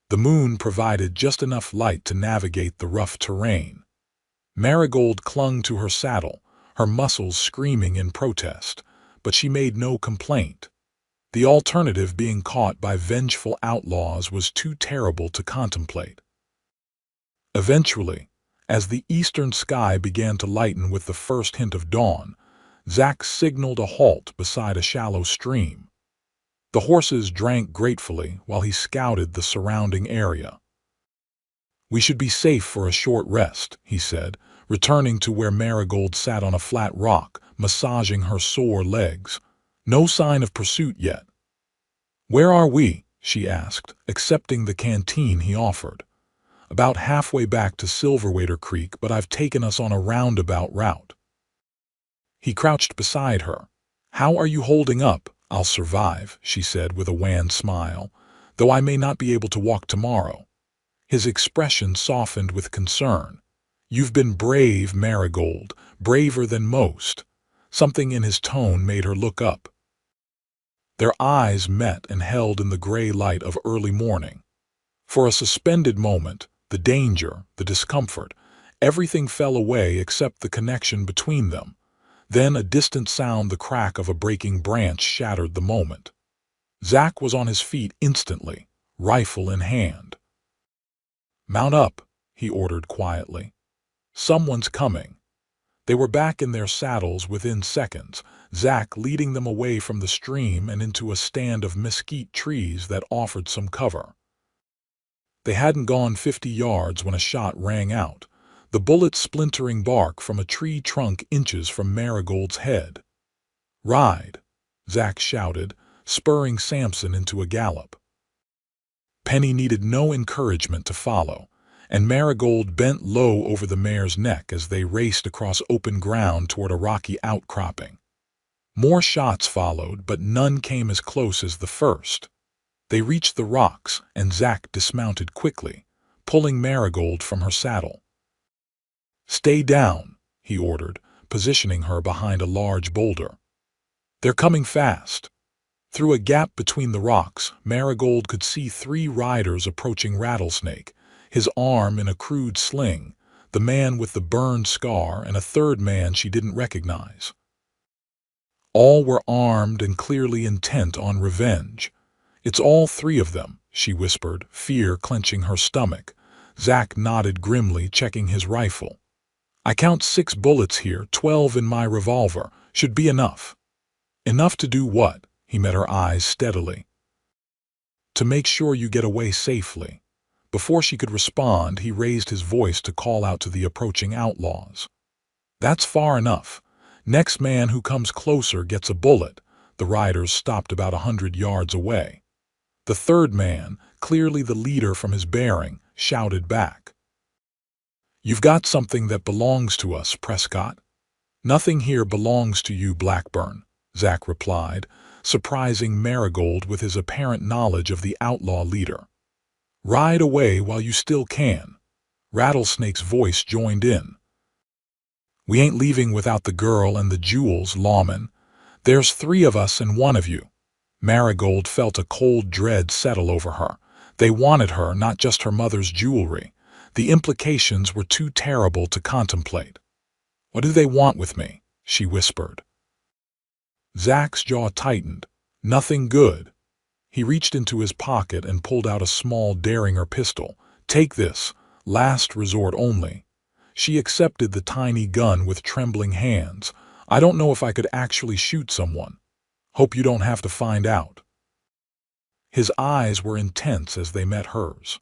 The moon provided just enough light to navigate the rough terrain. Marigold clung to her saddle, her muscles screaming in protest, but she made no complaint. The alternative, being caught by vengeful outlaws, was too terrible to contemplate. Eventually, as the eastern sky began to lighten with the first hint of dawn, Zack signaled a halt beside a shallow stream. The horses drank gratefully while he scouted the surrounding area. We should be safe for a short rest, he said, returning to where Marigold sat on a flat rock, massaging her sore legs. No sign of pursuit yet. Where are we? She asked, accepting the canteen he offered. About halfway back to Silverwater Creek, but I've taken us on a roundabout route. He crouched beside her. How are you holding up? I'll survive, she said with a wan smile, though I may not be able to walk tomorrow. His expression softened with concern. You've been brave, Marigold, braver than most. Something in his tone made her look up. Their eyes met and held in the gray light of early morning. For a suspended moment, the danger, the discomfort, everything fell away except the connection between them. Then a distant sound, the crack of a breaking branch, shattered the moment. Zack was on his feet instantly, rifle in hand. Mount up, he ordered quietly. Someone's coming. They were back in their saddles within seconds, Zack leading them away from the stream and into a stand of mesquite trees that offered some cover. They hadn't gone 50 yards when a shot rang out, the bullet splintering bark from a tree trunk inches from Marigold's head. Ride, Zack shouted, spurring Samson into a gallop. Penny needed no encouragement to follow, and Marigold bent low over the mare's neck as they raced across open ground toward a rocky outcropping. More shots followed, but none came as close as the first. They reached the rocks, and Zack dismounted quickly, pulling Marigold from her saddle. Stay down, he ordered, positioning her behind a large boulder. They're coming fast. Through a gap between the rocks, Marigold could see 3 riders approaching Rattlesnake, his arm in a crude sling, the man with the burned scar, and a third man she didn't recognize. All were armed and clearly intent on revenge. "It's all 3 of them," she whispered, fear clenching her stomach. Zack nodded grimly, checking his rifle. "I count 6 bullets here, 12 in my revolver. Should be enough." "Enough to do what?" He met her eyes steadily. "To make sure you get away safely." Before she could respond, he raised his voice to call out to the approaching outlaws. "That's far enough. Next man who comes closer gets a bullet." The riders stopped about 100 yards away. The third man, clearly the leader from his bearing, shouted back. "You've got something that belongs to us, Prescott." "Nothing here belongs to you, Blackburn," Zack replied, surprising Marigold with his apparent knowledge of the outlaw leader. "Ride away while you still can." Rattlesnake's voice joined in. "We ain't leaving without the girl and the jewels, lawman. There's 3 of us and 1 of you." Marigold felt a cold dread settle over her. They wanted her, not just her mother's jewelry. The implications were too terrible to contemplate. "What do they want with me?" she whispered. Zack's jaw tightened. "Nothing good." He reached into his pocket and pulled out a small Derringer pistol. "Take this. Last resort only." She accepted the tiny gun with trembling hands. "I don't know if I could actually shoot someone. Hope you don't have to find out." His eyes were intense as they met hers.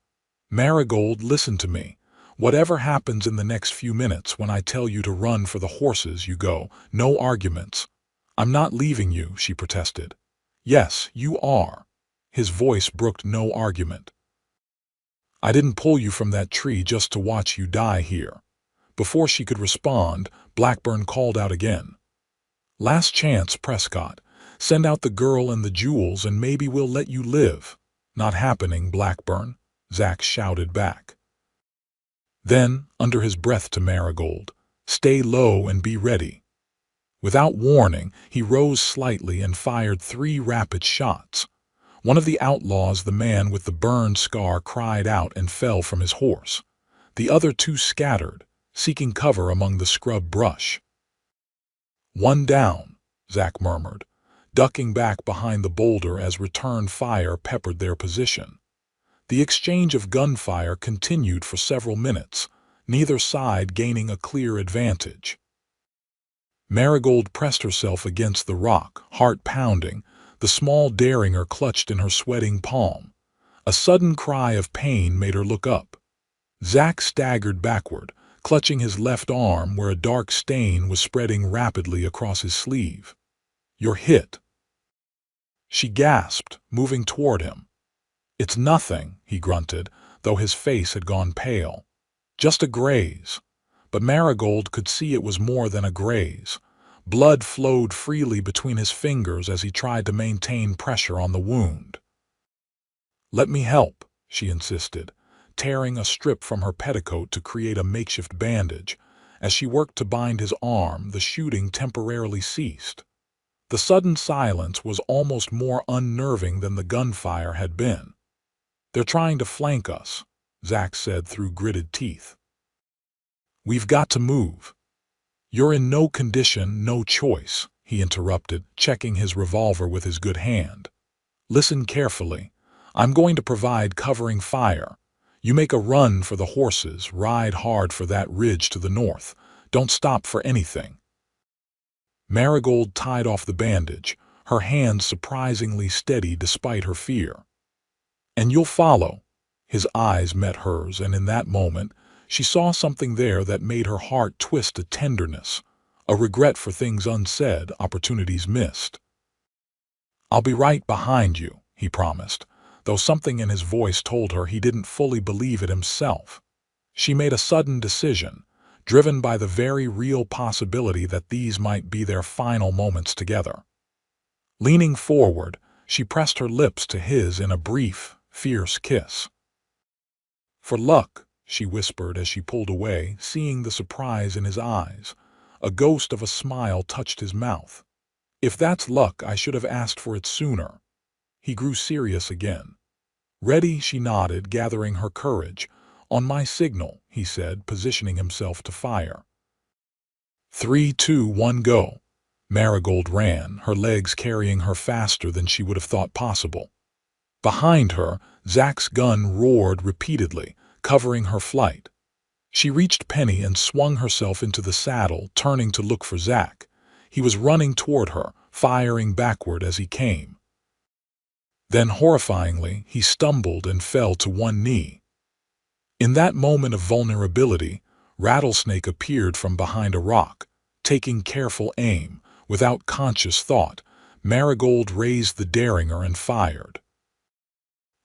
"Marigold, listen to me. Whatever happens in the next few minutes, when I tell you to run for the horses, you go. No arguments." "I'm not leaving you," she protested. "Yes, you are." His voice brooked no argument. "I didn't pull you from that tree just to watch you die here." Before she could respond, Blackburn called out again. "Last chance, Prescott. Send out the girl and the jewels and maybe we'll let you live." "Not happening, Blackburn," Zack shouted back. Then, under his breath to Marigold, "Stay low and be ready." Without warning, he rose slightly and fired 3 rapid shots. One of the outlaws, the man with the burned scar, cried out and fell from his horse. The other 2 scattered, seeking cover among the scrub brush. "One down," Zack murmured, ducking back behind the boulder as return fire peppered their position. The exchange of gunfire continued for several minutes, neither side gaining a clear advantage. Marigold pressed herself against the rock, heart pounding, the small Derringer clutched in her sweating palm. A sudden cry of pain made her look up. Zack staggered backward, clutching his left arm where a dark stain was spreading rapidly across his sleeve. "You're hit." She gasped, moving toward him. "It's nothing," he grunted, though his face had gone pale. "Just a graze." But Marigold could see it was more than a graze. Blood flowed freely between his fingers as he tried to maintain pressure on the wound. "Let me help," she insisted, tearing a strip from her petticoat to create a makeshift bandage. As she worked to bind his arm, the shooting temporarily ceased. The sudden silence was almost more unnerving than the gunfire had been. "They're trying to flank us," Zack said through gritted teeth. "We've got to move." "You're in no condition, no choice," he interrupted, checking his revolver with his good hand. "Listen carefully. I'm going to provide covering fire. You make a run for the horses, ride hard for that ridge to the north. Don't stop for anything." Marigold tied off the bandage, her hands surprisingly steady despite her fear. "And you'll follow." His eyes met hers, and in that moment, she saw something there that made her heart twist to tenderness, a regret for things unsaid, opportunities missed. "I'll be right behind you," he promised, though something in his voice told her he didn't fully believe it himself. She made a sudden decision, driven by the very real possibility that these might be their final moments together. Leaning forward, she pressed her lips to his in a brief, fierce kiss. "For luck," she whispered as she pulled away, seeing the surprise in his eyes. A ghost of a smile touched his mouth. If that's luck, I should have asked for it sooner. He grew serious again. Ready, she nodded, gathering her courage. On my signal, he said, positioning himself to fire. 3, 2, 1, go. Marigold ran, her legs carrying her faster than she would have thought possible. Behind her, Zach's gun roared repeatedly, covering her flight. She reached Penny and swung herself into the saddle, turning to look for Zach. He was running toward her, firing backward as he came. Then, horrifyingly, he stumbled and fell to one knee. In that moment of vulnerability, Rattlesnake appeared from behind a rock. Taking careful aim, without conscious thought, Marigold raised the derringer and fired.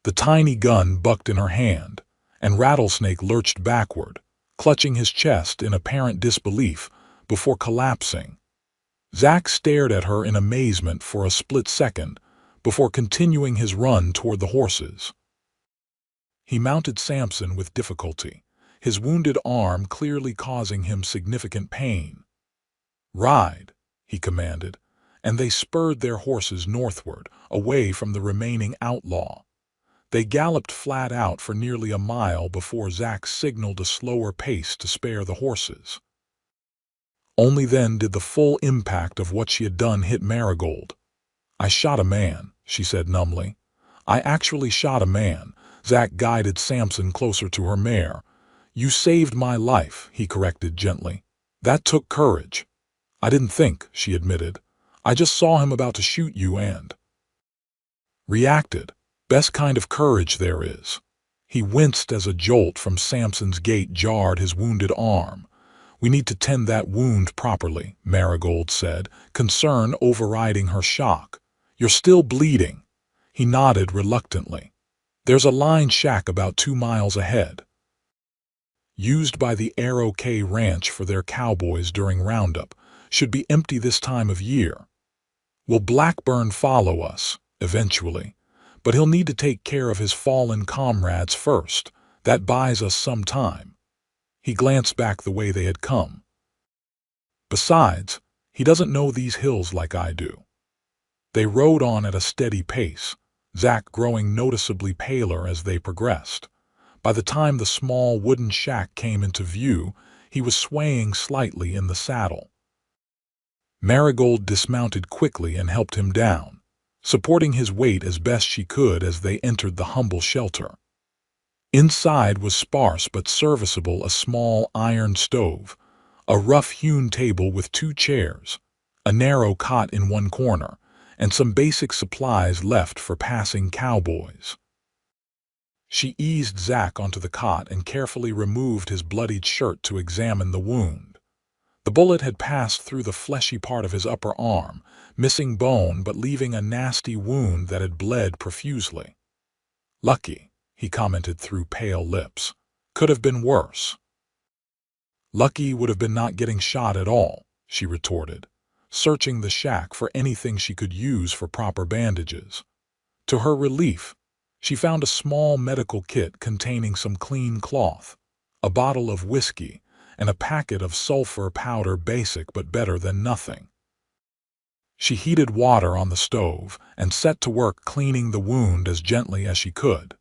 The tiny gun bucked in her hand, and Rattlesnake lurched backward, clutching his chest in apparent disbelief before collapsing. Zach stared at her in amazement for a split second before continuing his run toward the horses. He mounted Samson with difficulty, his wounded arm clearly causing him significant pain. "Ride," he commanded, and they spurred their horses northward, away from the remaining outlaw. They galloped flat out for nearly a mile before Zach signaled a slower pace to spare the horses. Only then did the full impact of what she had done hit Marigold. "I shot a man," she said numbly. "I actually shot a man." Zach guided Samson closer to her mare. "You saved my life," he corrected gently. "That took courage." "I didn't think," she admitted. "I just saw him about to shoot you and reacted. Best kind of courage there is." He winced as a jolt from Samson's gait jarred his wounded arm. "We need to tend that wound properly," Marigold said, concern overriding her shock. "You're still bleeding." He nodded reluctantly. "There's a line shack about 2 miles ahead, used by the Arrow K Ranch for their cowboys during Roundup. Should be empty this time of year. Will Blackburn follow us? Eventually. But he'll need to take care of his fallen comrades first. That buys us some time." He glanced back the way they had come. "Besides, he doesn't know these hills like I do." They rode on at a steady pace, Zach growing noticeably paler as they progressed. By the time the small wooden shack came into view, he was swaying slightly in the saddle. Marigold dismounted quickly and helped him down, supporting his weight as best she could as they entered the humble shelter. Inside was sparse but serviceable: a small iron stove, a rough-hewn table with 2 chairs, a narrow cot in one corner, and some basic supplies left for passing cowboys. She eased Zach onto the cot and carefully removed his bloodied shirt to examine the wound. The bullet had passed through the fleshy part of his upper arm, missing bone but leaving a nasty wound that had bled profusely. "Lucky," he commented through pale lips. "Could have been worse." "Lucky would have been not getting shot at all," she retorted, searching the shack for anything she could use for proper bandages. To her relief, she found a small medical kit containing some clean cloth, a bottle of whiskey, and a packet of sulfur powder, basic but better than nothing. She heated water on the stove and set to work cleaning the wound as gently as she could.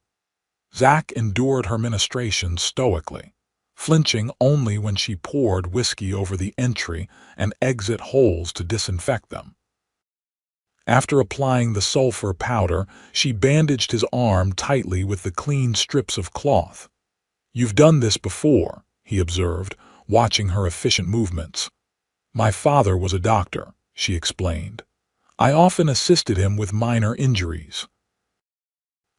Zach endured her ministrations stoically, flinching only when she poured whiskey over the entry and exit holes to disinfect them. After applying the sulfur powder, she bandaged his arm tightly with the clean strips of cloth. "You've done this before," he observed, watching her efficient movements. "My father was a doctor," she explained. "I often assisted him with minor injuries.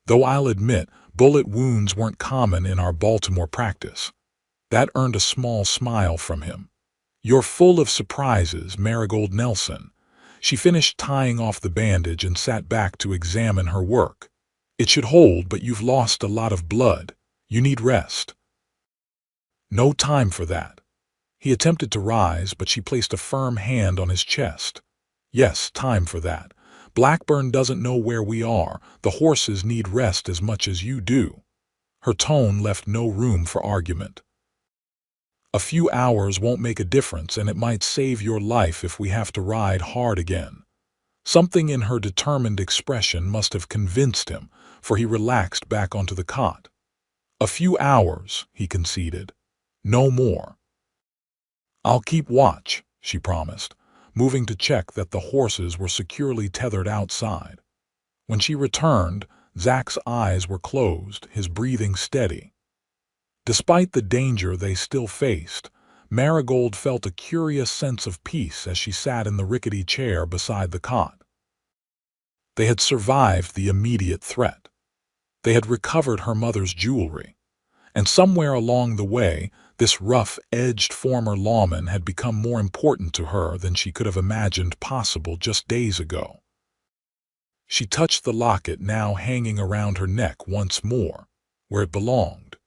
Though I'll admit, bullet wounds weren't common in our Baltimore practice." That earned a small smile from him. "You're full of surprises, Marigold Nelson." She finished tying off the bandage and sat back to examine her work. "It should hold, but you've lost a lot of blood. You need rest." "No time for that." He attempted to rise, but she placed a firm hand on his chest. "Yes, time for that. Blackburn doesn't know where we are. The horses need rest as much as you do." Her tone left no room for argument. "A few hours won't make a difference, and it might save your life if we have to ride hard again." Something in her determined expression must have convinced him, for he relaxed back onto the cot. "A few hours," he conceded. "No more." "I'll keep watch," she promised, moving to check that the horses were securely tethered outside. When she returned, Zach's eyes were closed, his breathing steady. Despite the danger they still faced, Marigold felt a curious sense of peace as she sat in the rickety chair beside the cot. They had survived the immediate threat. They had recovered her mother's jewelry. And somewhere along the way, this rough-edged former lawman had become more important to her than she could have imagined possible just days ago. She touched the locket now hanging around her neck once more, where it belonged.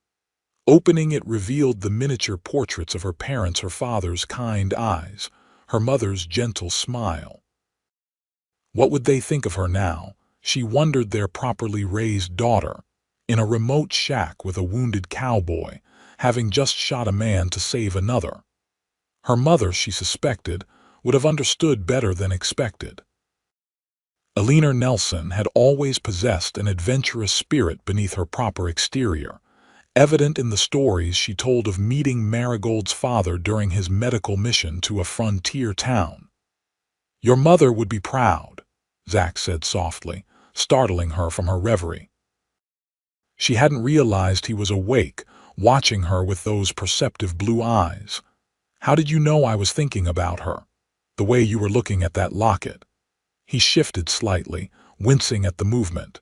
Opening it revealed the miniature portraits of her parents, her father's kind eyes, her mother's gentle smile. What would they think of her now, she wondered, their properly raised daughter, in a remote shack with a wounded cowboy, having just shot a man to save another? Her mother, she suspected, would have understood better than expected. Eleanor Nelson had always possessed an adventurous spirit beneath her proper exterior, evident in the stories she told of meeting Marigold's father during his medical mission to a frontier town. "Your mother would be proud," Zach said softly, startling her from her reverie. She hadn't realized he was awake, watching her with those perceptive blue eyes. "How did you know I was thinking about her? The way you were looking at that locket." He shifted slightly, wincing at the movement.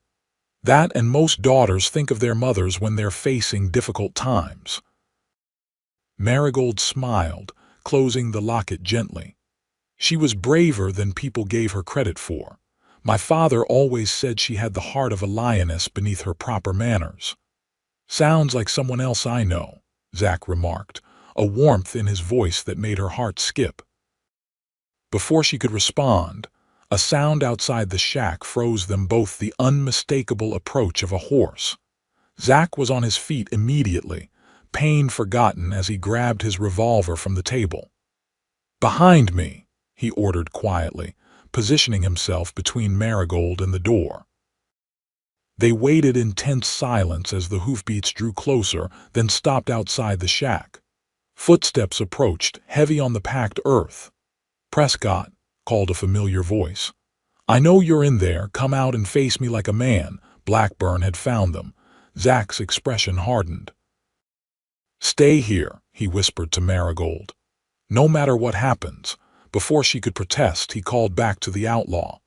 "That and most daughters think of their mothers when they're facing difficult times." Marigold smiled, closing the locket gently. "She was braver than people gave her credit for. My father always said she had the heart of a lioness beneath her proper manners." "Sounds like someone else I know," Zach remarked, a warmth in his voice that made her heart skip. Before she could respond, a sound outside the shack froze them both, the unmistakable approach of a horse. Zach was on his feet immediately, pain forgotten as he grabbed his revolver from the table. "Behind me," he ordered quietly, positioning himself between Marigold and the door. They waited in tense silence as the hoofbeats drew closer, then stopped outside the shack. Footsteps approached, heavy on the packed earth. "Prescott," called a familiar voice. "I know you're in there. Come out and face me like a man." Blackburn had found them. Zach's expression hardened. "Stay here," he whispered to Marigold. "No matter what happens." Before she could protest, he called back to the outlaw.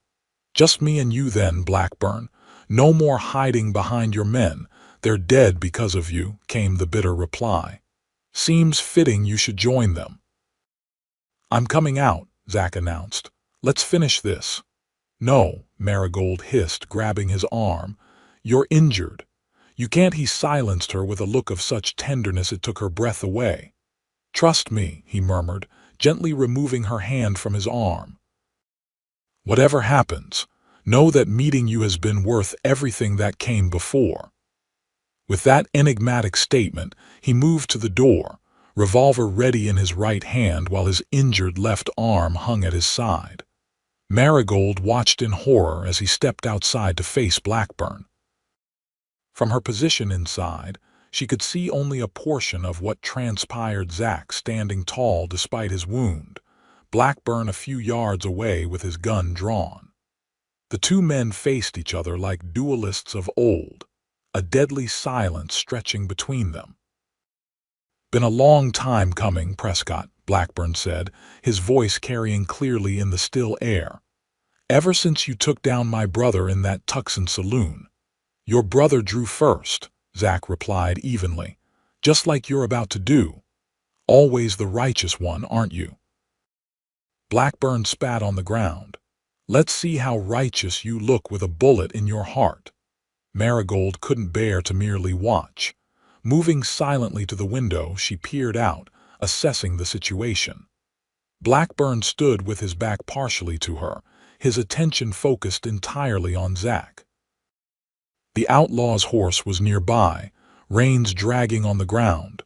"Just me and you then, Blackburn. No more hiding behind your men. They're dead because of you," came the bitter reply. "Seems fitting you should join them." "I'm coming out," Zach announced. "Let's finish this." "No," Marigold hissed, grabbing his arm. "You're injured. You can't." He silenced her with a look of such tenderness it took her breath away. "Trust me," he murmured, gently removing her hand from his arm. "Whatever happens, know that meeting you has been worth everything that came before." With that enigmatic statement, he moved to the door, revolver ready in his right hand while his injured left arm hung at his side. Marigold watched in horror as he stepped outside to face Blackburn. From her position inside, she could see only a portion of what transpired. Zach standing tall despite his wound, Blackburn a few yards away with his gun drawn. The two men faced each other like duelists of old, a deadly silence stretching between them. "Been a long time coming, Prescott," Blackburn said, his voice carrying clearly in the still air. "Ever since you took down my brother in that Tucson saloon." "Your brother drew first," Zach replied evenly, "just like you're about to do. Always the righteous one, aren't you?" Blackburn spat on the ground. "Let's see how righteous you look with a bullet in your heart." Marigold couldn't bear to merely watch. Moving silently to the window, she peered out, assessing the situation. Blackburn stood with his back partially to her, his attention focused entirely on Zach. The outlaw's horse was nearby, reins dragging on the ground.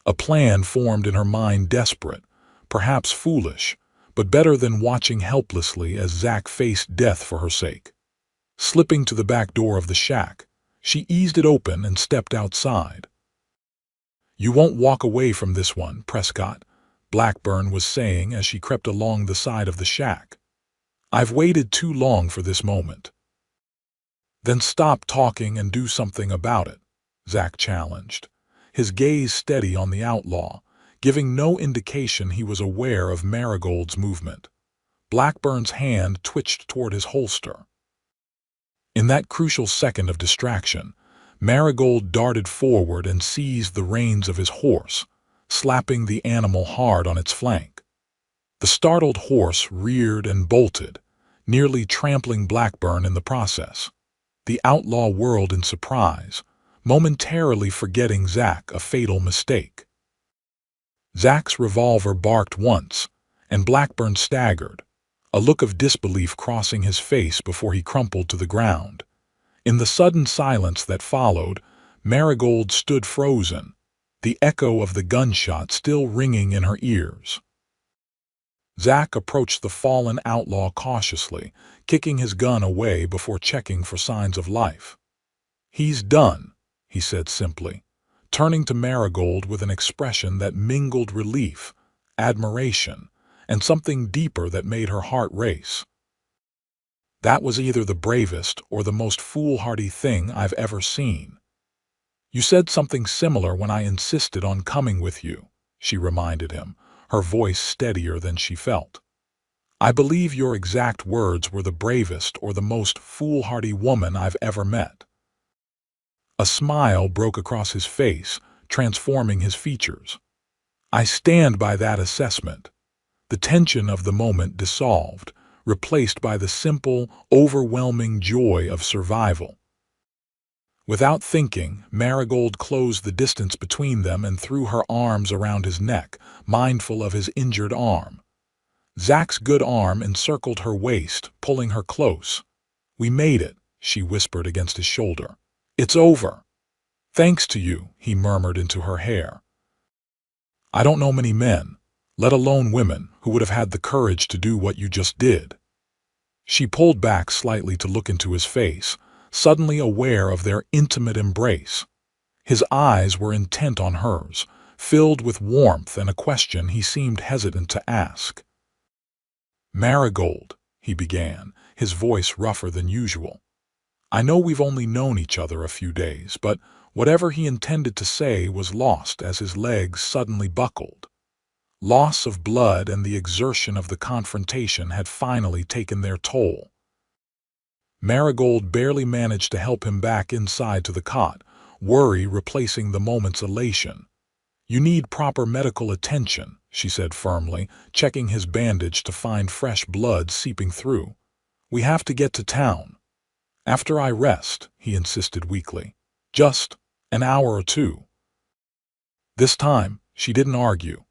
A plan formed in her mind, desperate, perhaps foolish, but better than watching helplessly as Zack faced death for her sake. Slipping to the back door of the shack, she eased it open and stepped outside. "You won't walk away from this one, Prescott," Blackburn was saying as she crept along the side of the shack. "I've waited too long for this moment." "Then stop talking and do something about it," Zack challenged, his gaze steady on the outlaw, giving no indication he was aware of Marigold's movement. Blackburn's hand twitched toward his holster. In that crucial second of distraction, Marigold darted forward and seized the reins of his horse, slapping the animal hard on its flank. The startled horse reared and bolted, nearly trampling Blackburn in the process. The outlaw whirled in surprise, momentarily forgetting Zack a fatal mistake. Zack's revolver barked once, and Blackburn staggered, a look of disbelief crossing his face before he crumpled to the ground. In the sudden silence that followed, Marigold stood frozen, the echo of the gunshot still ringing in her ears. Zack approached the fallen outlaw cautiously, kicking his gun away before checking for signs of life. "He's done," he said simply, turning to Marigold with an expression that mingled relief, admiration, and something deeper that made her heart race. "That was either the bravest or the most foolhardy thing I've ever seen." "You said something similar when I insisted on coming with you," she reminded him, her voice steadier than she felt. "I believe your exact words were the bravest or the most foolhardy woman I've ever met." A smile broke across his face, transforming his features. "I stand by that assessment." The tension of the moment dissolved, replaced by the simple, overwhelming joy of survival. Without thinking, Marigold closed the distance between them and threw her arms around his neck, mindful of his injured arm. Zack's good arm encircled her waist, pulling her close. "We made it," she whispered against his shoulder. "It's over." "Thanks to you," he murmured into her hair. "I don't know many men, let alone women, who would have had the courage to do what you just did." She pulled back slightly to look into his face, suddenly aware of their intimate embrace. His eyes were intent on hers, filled with warmth and a question he seemed hesitant to ask. "Marigold," he began, his voice rougher than usual. "I know we've only known each other a few days, but whatever he intended to say was lost as his legs suddenly buckled. Loss of blood and the exertion of the confrontation had finally taken their toll. Marigold barely managed to help him back inside to the cot, worry replacing the moment's elation. "You need proper medical attention," she said firmly, checking his bandage to find fresh blood seeping through. "We have to get to town." "After I rest," he insisted weakly. "Just an hour or two." This time, she didn't argue.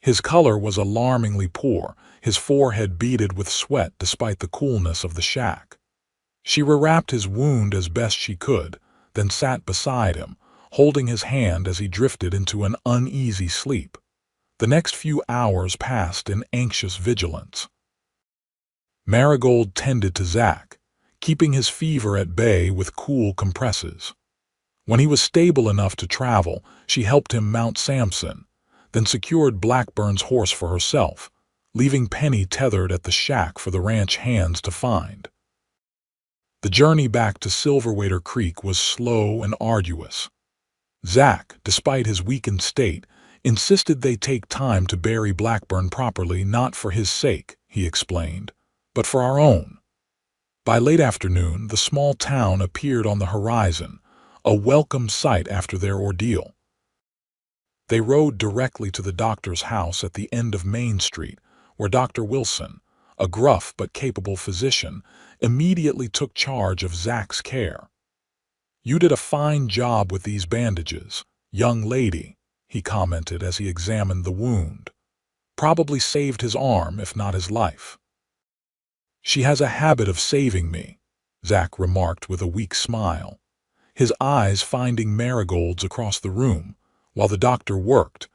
His color was alarmingly poor, his forehead beaded with sweat despite the coolness of the shack. She rewrapped his wound as best she could, then sat beside him, holding his hand as he drifted into an uneasy sleep. The next few hours passed in anxious vigilance. Marigold tended to Zack, keeping his fever at bay with cool compresses. When he was stable enough to travel, she helped him mount Samson, then secured Blackburn's horse for herself, leaving Penny tethered at the shack for the ranch hands to find. The journey back to Silverwater Creek was slow and arduous. Zack, despite his weakened state, insisted they take time to bury Blackburn properly, not for his sake, he explained, but for our own. By late afternoon, the small town appeared on the horizon, a welcome sight after their ordeal. They rode directly to the doctor's house at the end of Main Street, where Dr. Wilson, a gruff but capable physician, immediately took charge of Zack's care. "You did a fine job with these bandages, young lady," he commented as he examined the wound. "Probably saved his arm, if not his life." "She has a habit of saving me," Zack remarked with a weak smile, his eyes finding Marigold's across the room. While the doctor worked,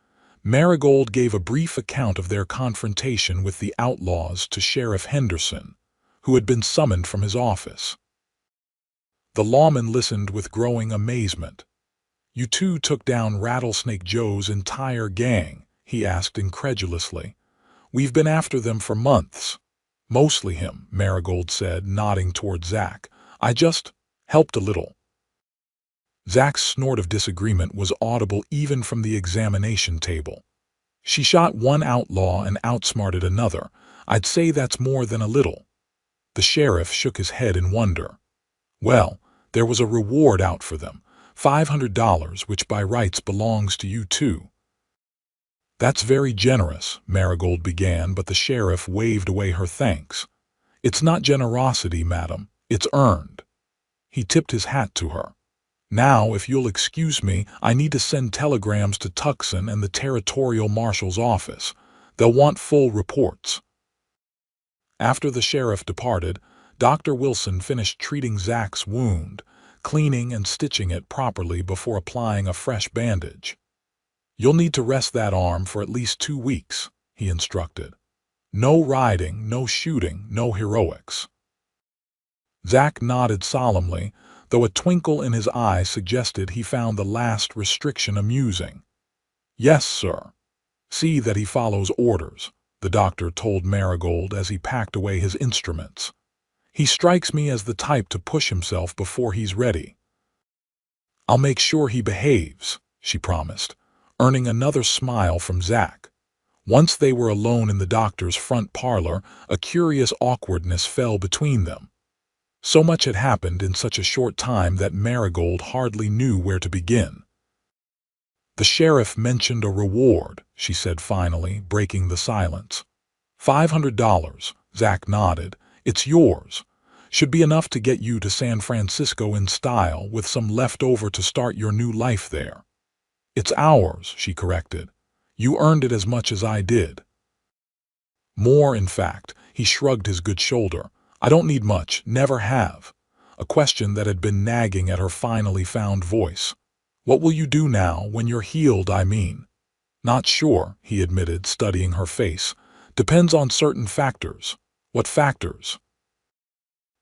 Marigold gave a brief account of their confrontation with the Outlaws to Sheriff Henderson, who had been summoned from his office. The lawman listened with growing amazement. "You two took down Rattlesnake Joe's entire gang?" he asked incredulously. "We've been after them for months." "Mostly him," Marigold said, nodding toward Zach. "I just helped a little." Zach's snort of disagreement was audible even from the examination table. "She shot one outlaw and outsmarted another. I'd say that's more than a little." The sheriff shook his head in wonder. "Well, there was a reward out for them, $500, which by rights belongs to you too." "That's very generous," Marigold began, but the sheriff waved away her thanks. "It's not generosity, madam. It's earned." He tipped his hat to her. "Now, if you'll excuse me, I need to send telegrams to Tucson and the Territorial Marshal's office. They'll want full reports." After the sheriff departed, Dr. Wilson finished treating Zach's wound, cleaning and stitching it properly before applying a fresh bandage. "You'll need to rest that arm for at least 2 weeks, he instructed. "No riding, no shooting, no heroics." Zach nodded solemnly, though a twinkle in his eye suggested he found the last restriction amusing. "Yes, sir. See that he follows orders," the doctor told Marigold as he packed away his instruments. "He strikes me as the type to push himself before he's ready." "I'll make sure he behaves," she promised, earning another smile from Zach. Once they were alone in the doctor's front parlor, a curious awkwardness fell between them. So much had happened in such a short time that Marigold hardly knew where to begin. "The sheriff mentioned a reward," she said finally, breaking the silence. $500, Zach nodded. "It's yours. Should be enough to get you to San Francisco in style, with some left over to start your new life there." "It's ours," she corrected. "You earned it as much as I did." "More, in fact." He shrugged his good shoulder. "I don't need much, never have." A question that had been nagging at her finally found voice. "What will you do now, when you're healed, I mean?" "Not sure," he admitted, studying her face. "Depends on certain factors." "What factors?"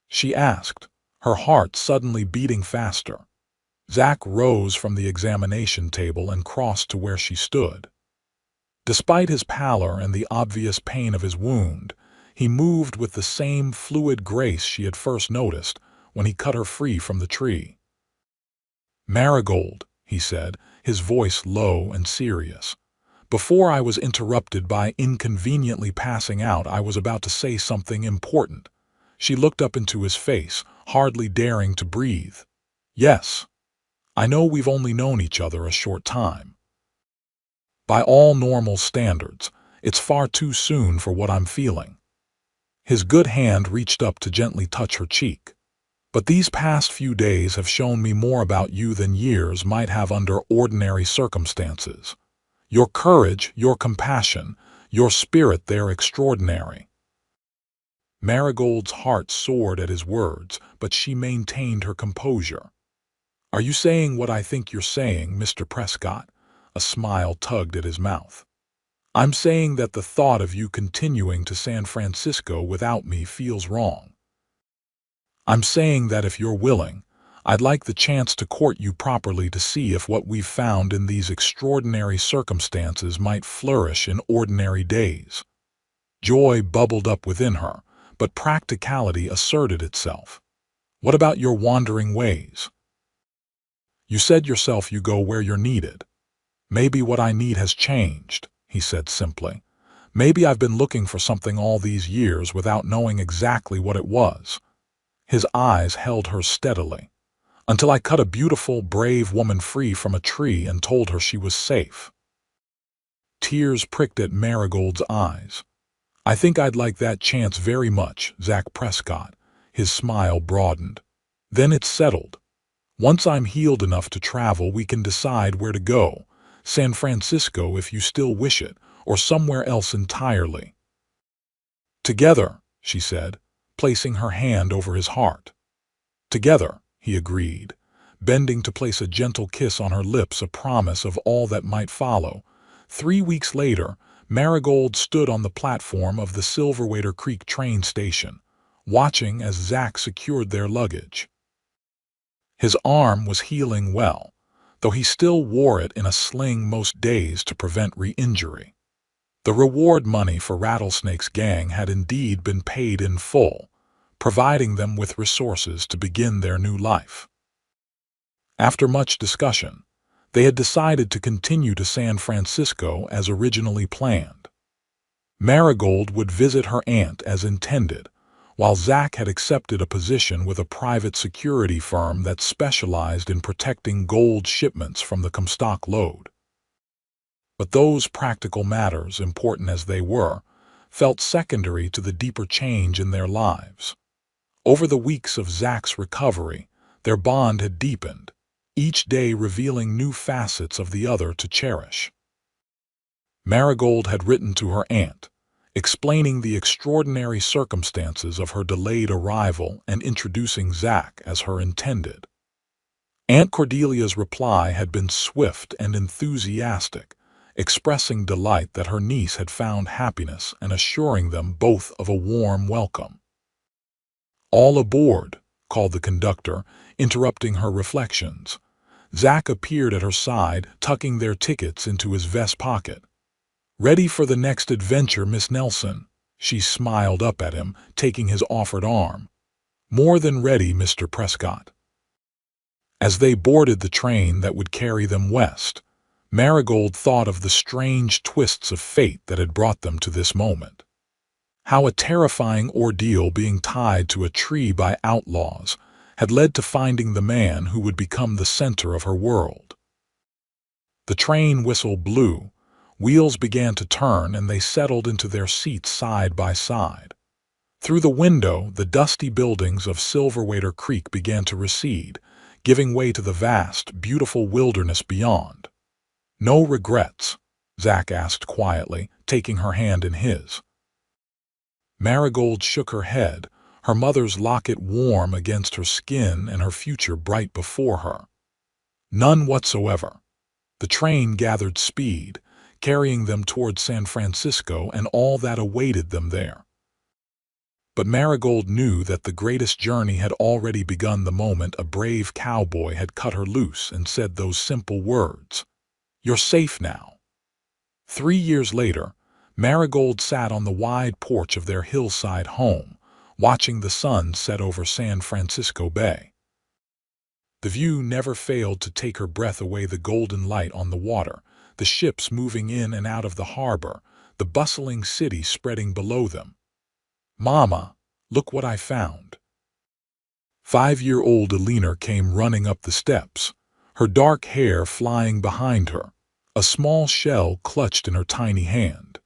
she asked, her heart suddenly beating faster. Zach rose from the examination table and crossed to where she stood. Despite his pallor and the obvious pain of his wound, he moved with the same fluid grace she had first noticed when he cut her free from the tree. "Marigold," he said, his voice low and serious. "Before I was interrupted by inconveniently passing out, I was about to say something important." She looked up into his face, hardly daring to breathe. "Yes. I know we've only known each other a short time. By all normal standards, it's far too soon for what I'm feeling." His good hand reached up to gently touch her cheek. "But these past few days have shown me more about you than years might have under ordinary circumstances. Your courage, your compassion, your spirit, they're extraordinary." Marigold's heart soared at his words, but she maintained her composure. "Are you saying what I think you're saying, Mr. Prescott?" A smile tugged at his mouth. "I'm saying that the thought of you continuing to San Francisco without me feels wrong. I'm saying that if you're willing, I'd like the chance to court you properly to see if what we've found in these extraordinary circumstances might flourish in ordinary days." Joy bubbled up within her, but practicality asserted itself. "What about your wandering ways? You said yourself you go where you're needed." "Maybe what I need has changed," he said simply. "Maybe I've been looking for something all these years without knowing exactly what it was." His eyes held her steadily. "Until I cut a beautiful, brave woman free from a tree and told her she was safe." Tears pricked at Marigold's eyes. "I think I'd like that chance very much, Zach Prescott." His smile broadened. "Then it's settled. Once I'm healed enough to travel, we can decide where to go. San Francisco if you still wish it, or somewhere else entirely." "Together," she said, placing her hand over his heart. "Together," he agreed, bending to place a gentle kiss on her lips, a promise of all that might follow. 3 weeks later, Marigold stood on the platform of the Silverwater Creek train station, watching as Zach secured their luggage. His arm was healing well, though he still wore it in a sling most days to prevent re-injury. The reward money for Rattlesnake's gang had indeed been paid in full, providing them with resources to begin their new life. After much discussion, they had decided to continue to San Francisco as originally planned. Marigold would visit her aunt as intended, while Zach had accepted a position with a private security firm that specialized in protecting gold shipments from the Comstock lode. But those practical matters, important as they were, felt secondary to the deeper change in their lives. Over the weeks of Zach's recovery, their bond had deepened, each day revealing new facets of the other to cherish. Marigold had written to her aunt, explaining the extraordinary circumstances of her delayed arrival and introducing Zach as her intended. Aunt Cordelia's reply had been swift and enthusiastic, expressing delight that her niece had found happiness and assuring them both of a warm welcome. "All aboard," called the conductor, interrupting her reflections. Zach appeared at her side, tucking their tickets into his vest pocket. "Ready for the next adventure, Miss Nelson?" She smiled up at him, taking his offered arm. "More than ready, Mr. Prescott." As they boarded the train that would carry them west, Marigold thought of the strange twists of fate that had brought them to this moment. How a terrifying ordeal being tied to a tree by outlaws had led to finding the man who would become the center of her world. The train whistle blew, wheels began to turn, and they settled into their seats side by side. Through the window, the dusty buildings of Silverwater Creek began to recede, giving way to the vast, beautiful wilderness beyond. "No regrets?" Zach asked quietly, taking her hand in his. Marigold shook her head, her mother's locket warm against her skin and her future bright before her. "None whatsoever." The train gathered speed, carrying them towards San Francisco and all that awaited them there. But Marigold knew that the greatest journey had already begun the moment a brave cowboy had cut her loose and said those simple words, "You're safe now." 3 years later, Marigold sat on the wide porch of their hillside home, watching the sun set over San Francisco Bay. The view never failed to take her breath away, the golden light on the water, the ships moving in and out of the harbor, the bustling city spreading below them. "Mama, look what I found." 5-year-old Alina came running up the steps, her dark hair flying behind her, a small shell clutched in her tiny hand.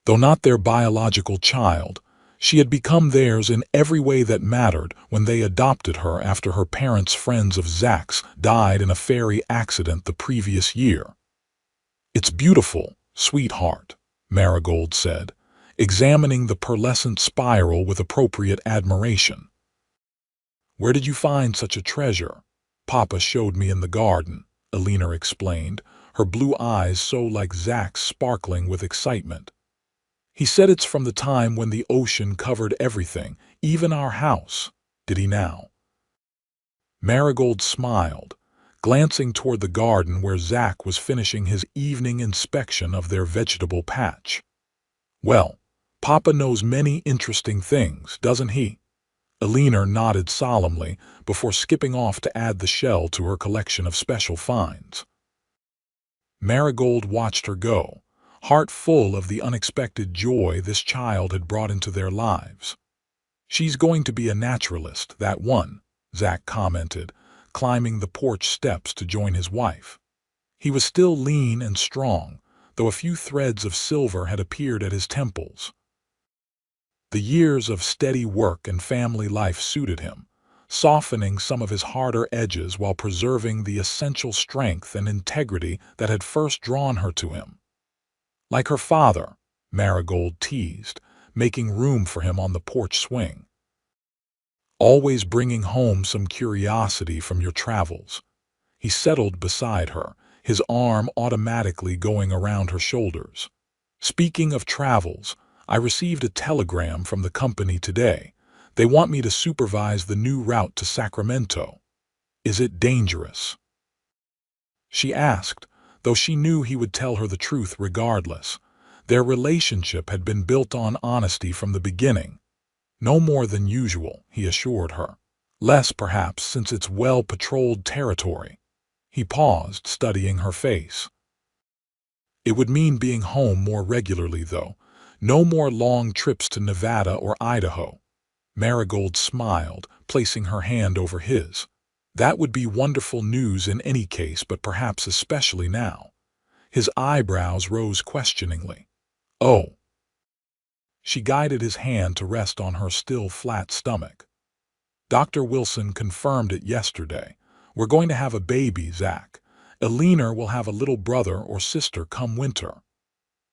Though not their biological child, she had become theirs in every way that mattered when they adopted her after her parents' friends of Zach's died in a ferry accident the previous year. "It's beautiful, sweetheart," Marigold said, examining the pearlescent spiral with appropriate admiration. "Where did you find such a treasure?" "Papa showed me in the garden," Alina explained, her blue eyes so like Zach's sparkling with excitement. "He said it's from the time when the ocean covered everything, even our house." "Did he now?" Marigold smiled, glancing toward the garden where Zach was finishing his evening inspection of their vegetable patch. "Well, Papa knows many interesting things, doesn't he?" Alina nodded solemnly before skipping off to add the shell to her collection of special finds. Marigold watched her go, heart full of the unexpected joy this child had brought into their lives. "She's going to be a naturalist, that one," Zach commented, climbing the porch steps to join his wife. He was still lean and strong, though a few threads of silver had appeared at his temples. The years of steady work and family life suited him, softening some of his harder edges while preserving the essential strength and integrity that had first drawn her to him. "Like her father," Marigold teased, making room for him on the porch swing. "Always bringing home some curiosity from your travels." He settled beside her, his arm automatically going around her shoulders. "Speaking of travels, I received a telegram from the company today. They want me to supervise the new route to Sacramento. Is it dangerous?" She asked, though she knew he would tell her the truth regardless. Their relationship had been built on honesty from the beginning. "No more than usual," he assured her. "Less, perhaps, since it's well-patrolled territory." He paused, studying her face. "It would mean being home more regularly, though. No more long trips to Nevada or Idaho." Marigold smiled, placing her hand over his. "That would be wonderful news in any case, but perhaps especially now." His eyebrows rose questioningly. "Oh." She guided his hand to rest on her still flat stomach. "Dr. Wilson confirmed it yesterday. We're going to have a baby, Zach. Eleanor will have a little brother or sister come winter."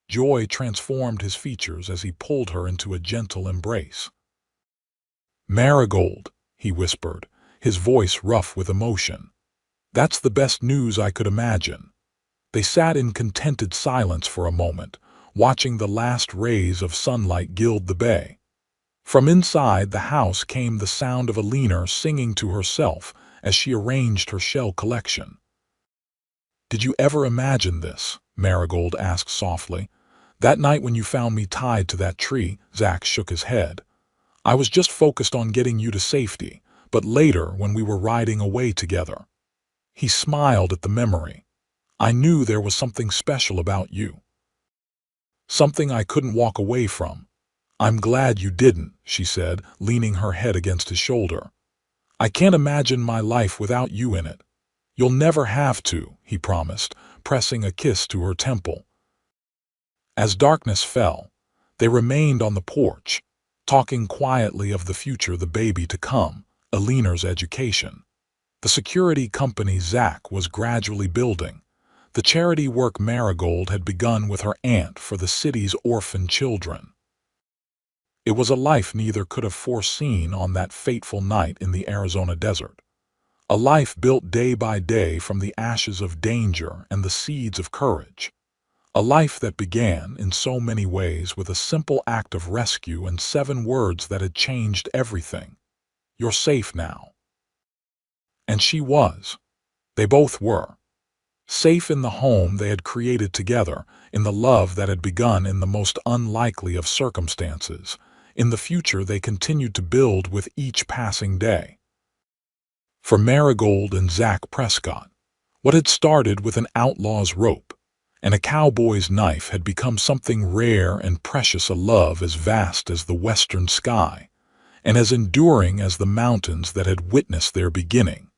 Joy transformed his features as he pulled her into a gentle embrace. "Marigold," he whispered, his voice rough with emotion. "That's the best news I could imagine." They sat in contented silence for a moment, watching the last rays of sunlight gild the bay. From inside the house came the sound of Eleanor singing to herself as she arranged her shell collection. "Did you ever imagine this?" Marigold asked softly. "That night when you found me tied to that tree," Zach shook his head. "I was just focused on getting you to safety, but later when we were riding away together." He smiled at the memory. "I knew there was something special about you. Something I couldn't walk away from." "I'm glad you didn't," she said, leaning her head against his shoulder. "I can't imagine my life without you in it." "You'll never have to," he promised, pressing a kiss to her temple. As darkness fell, they remained on the porch, talking quietly of the future, the baby to come, Eleanor's education. The security company Zach was gradually building, the charity work Marigold had begun with her aunt for the city's orphan children. It was a life neither could have foreseen on that fateful night in the Arizona desert. A life built day by day from the ashes of danger and the seeds of courage. A life that began, in so many ways, with a simple act of rescue and 7 words that had changed everything. "You're safe now." And she was. They both were. Safe in the home they had created together, in the love that had begun in the most unlikely of circumstances, in the future they continued to build with each passing day. For Marigold and Zach Prescott, what had started with an outlaw's rope and a cowboy's knife had become something rare and precious, a love as vast as the western sky and as enduring as the mountains that had witnessed their beginning.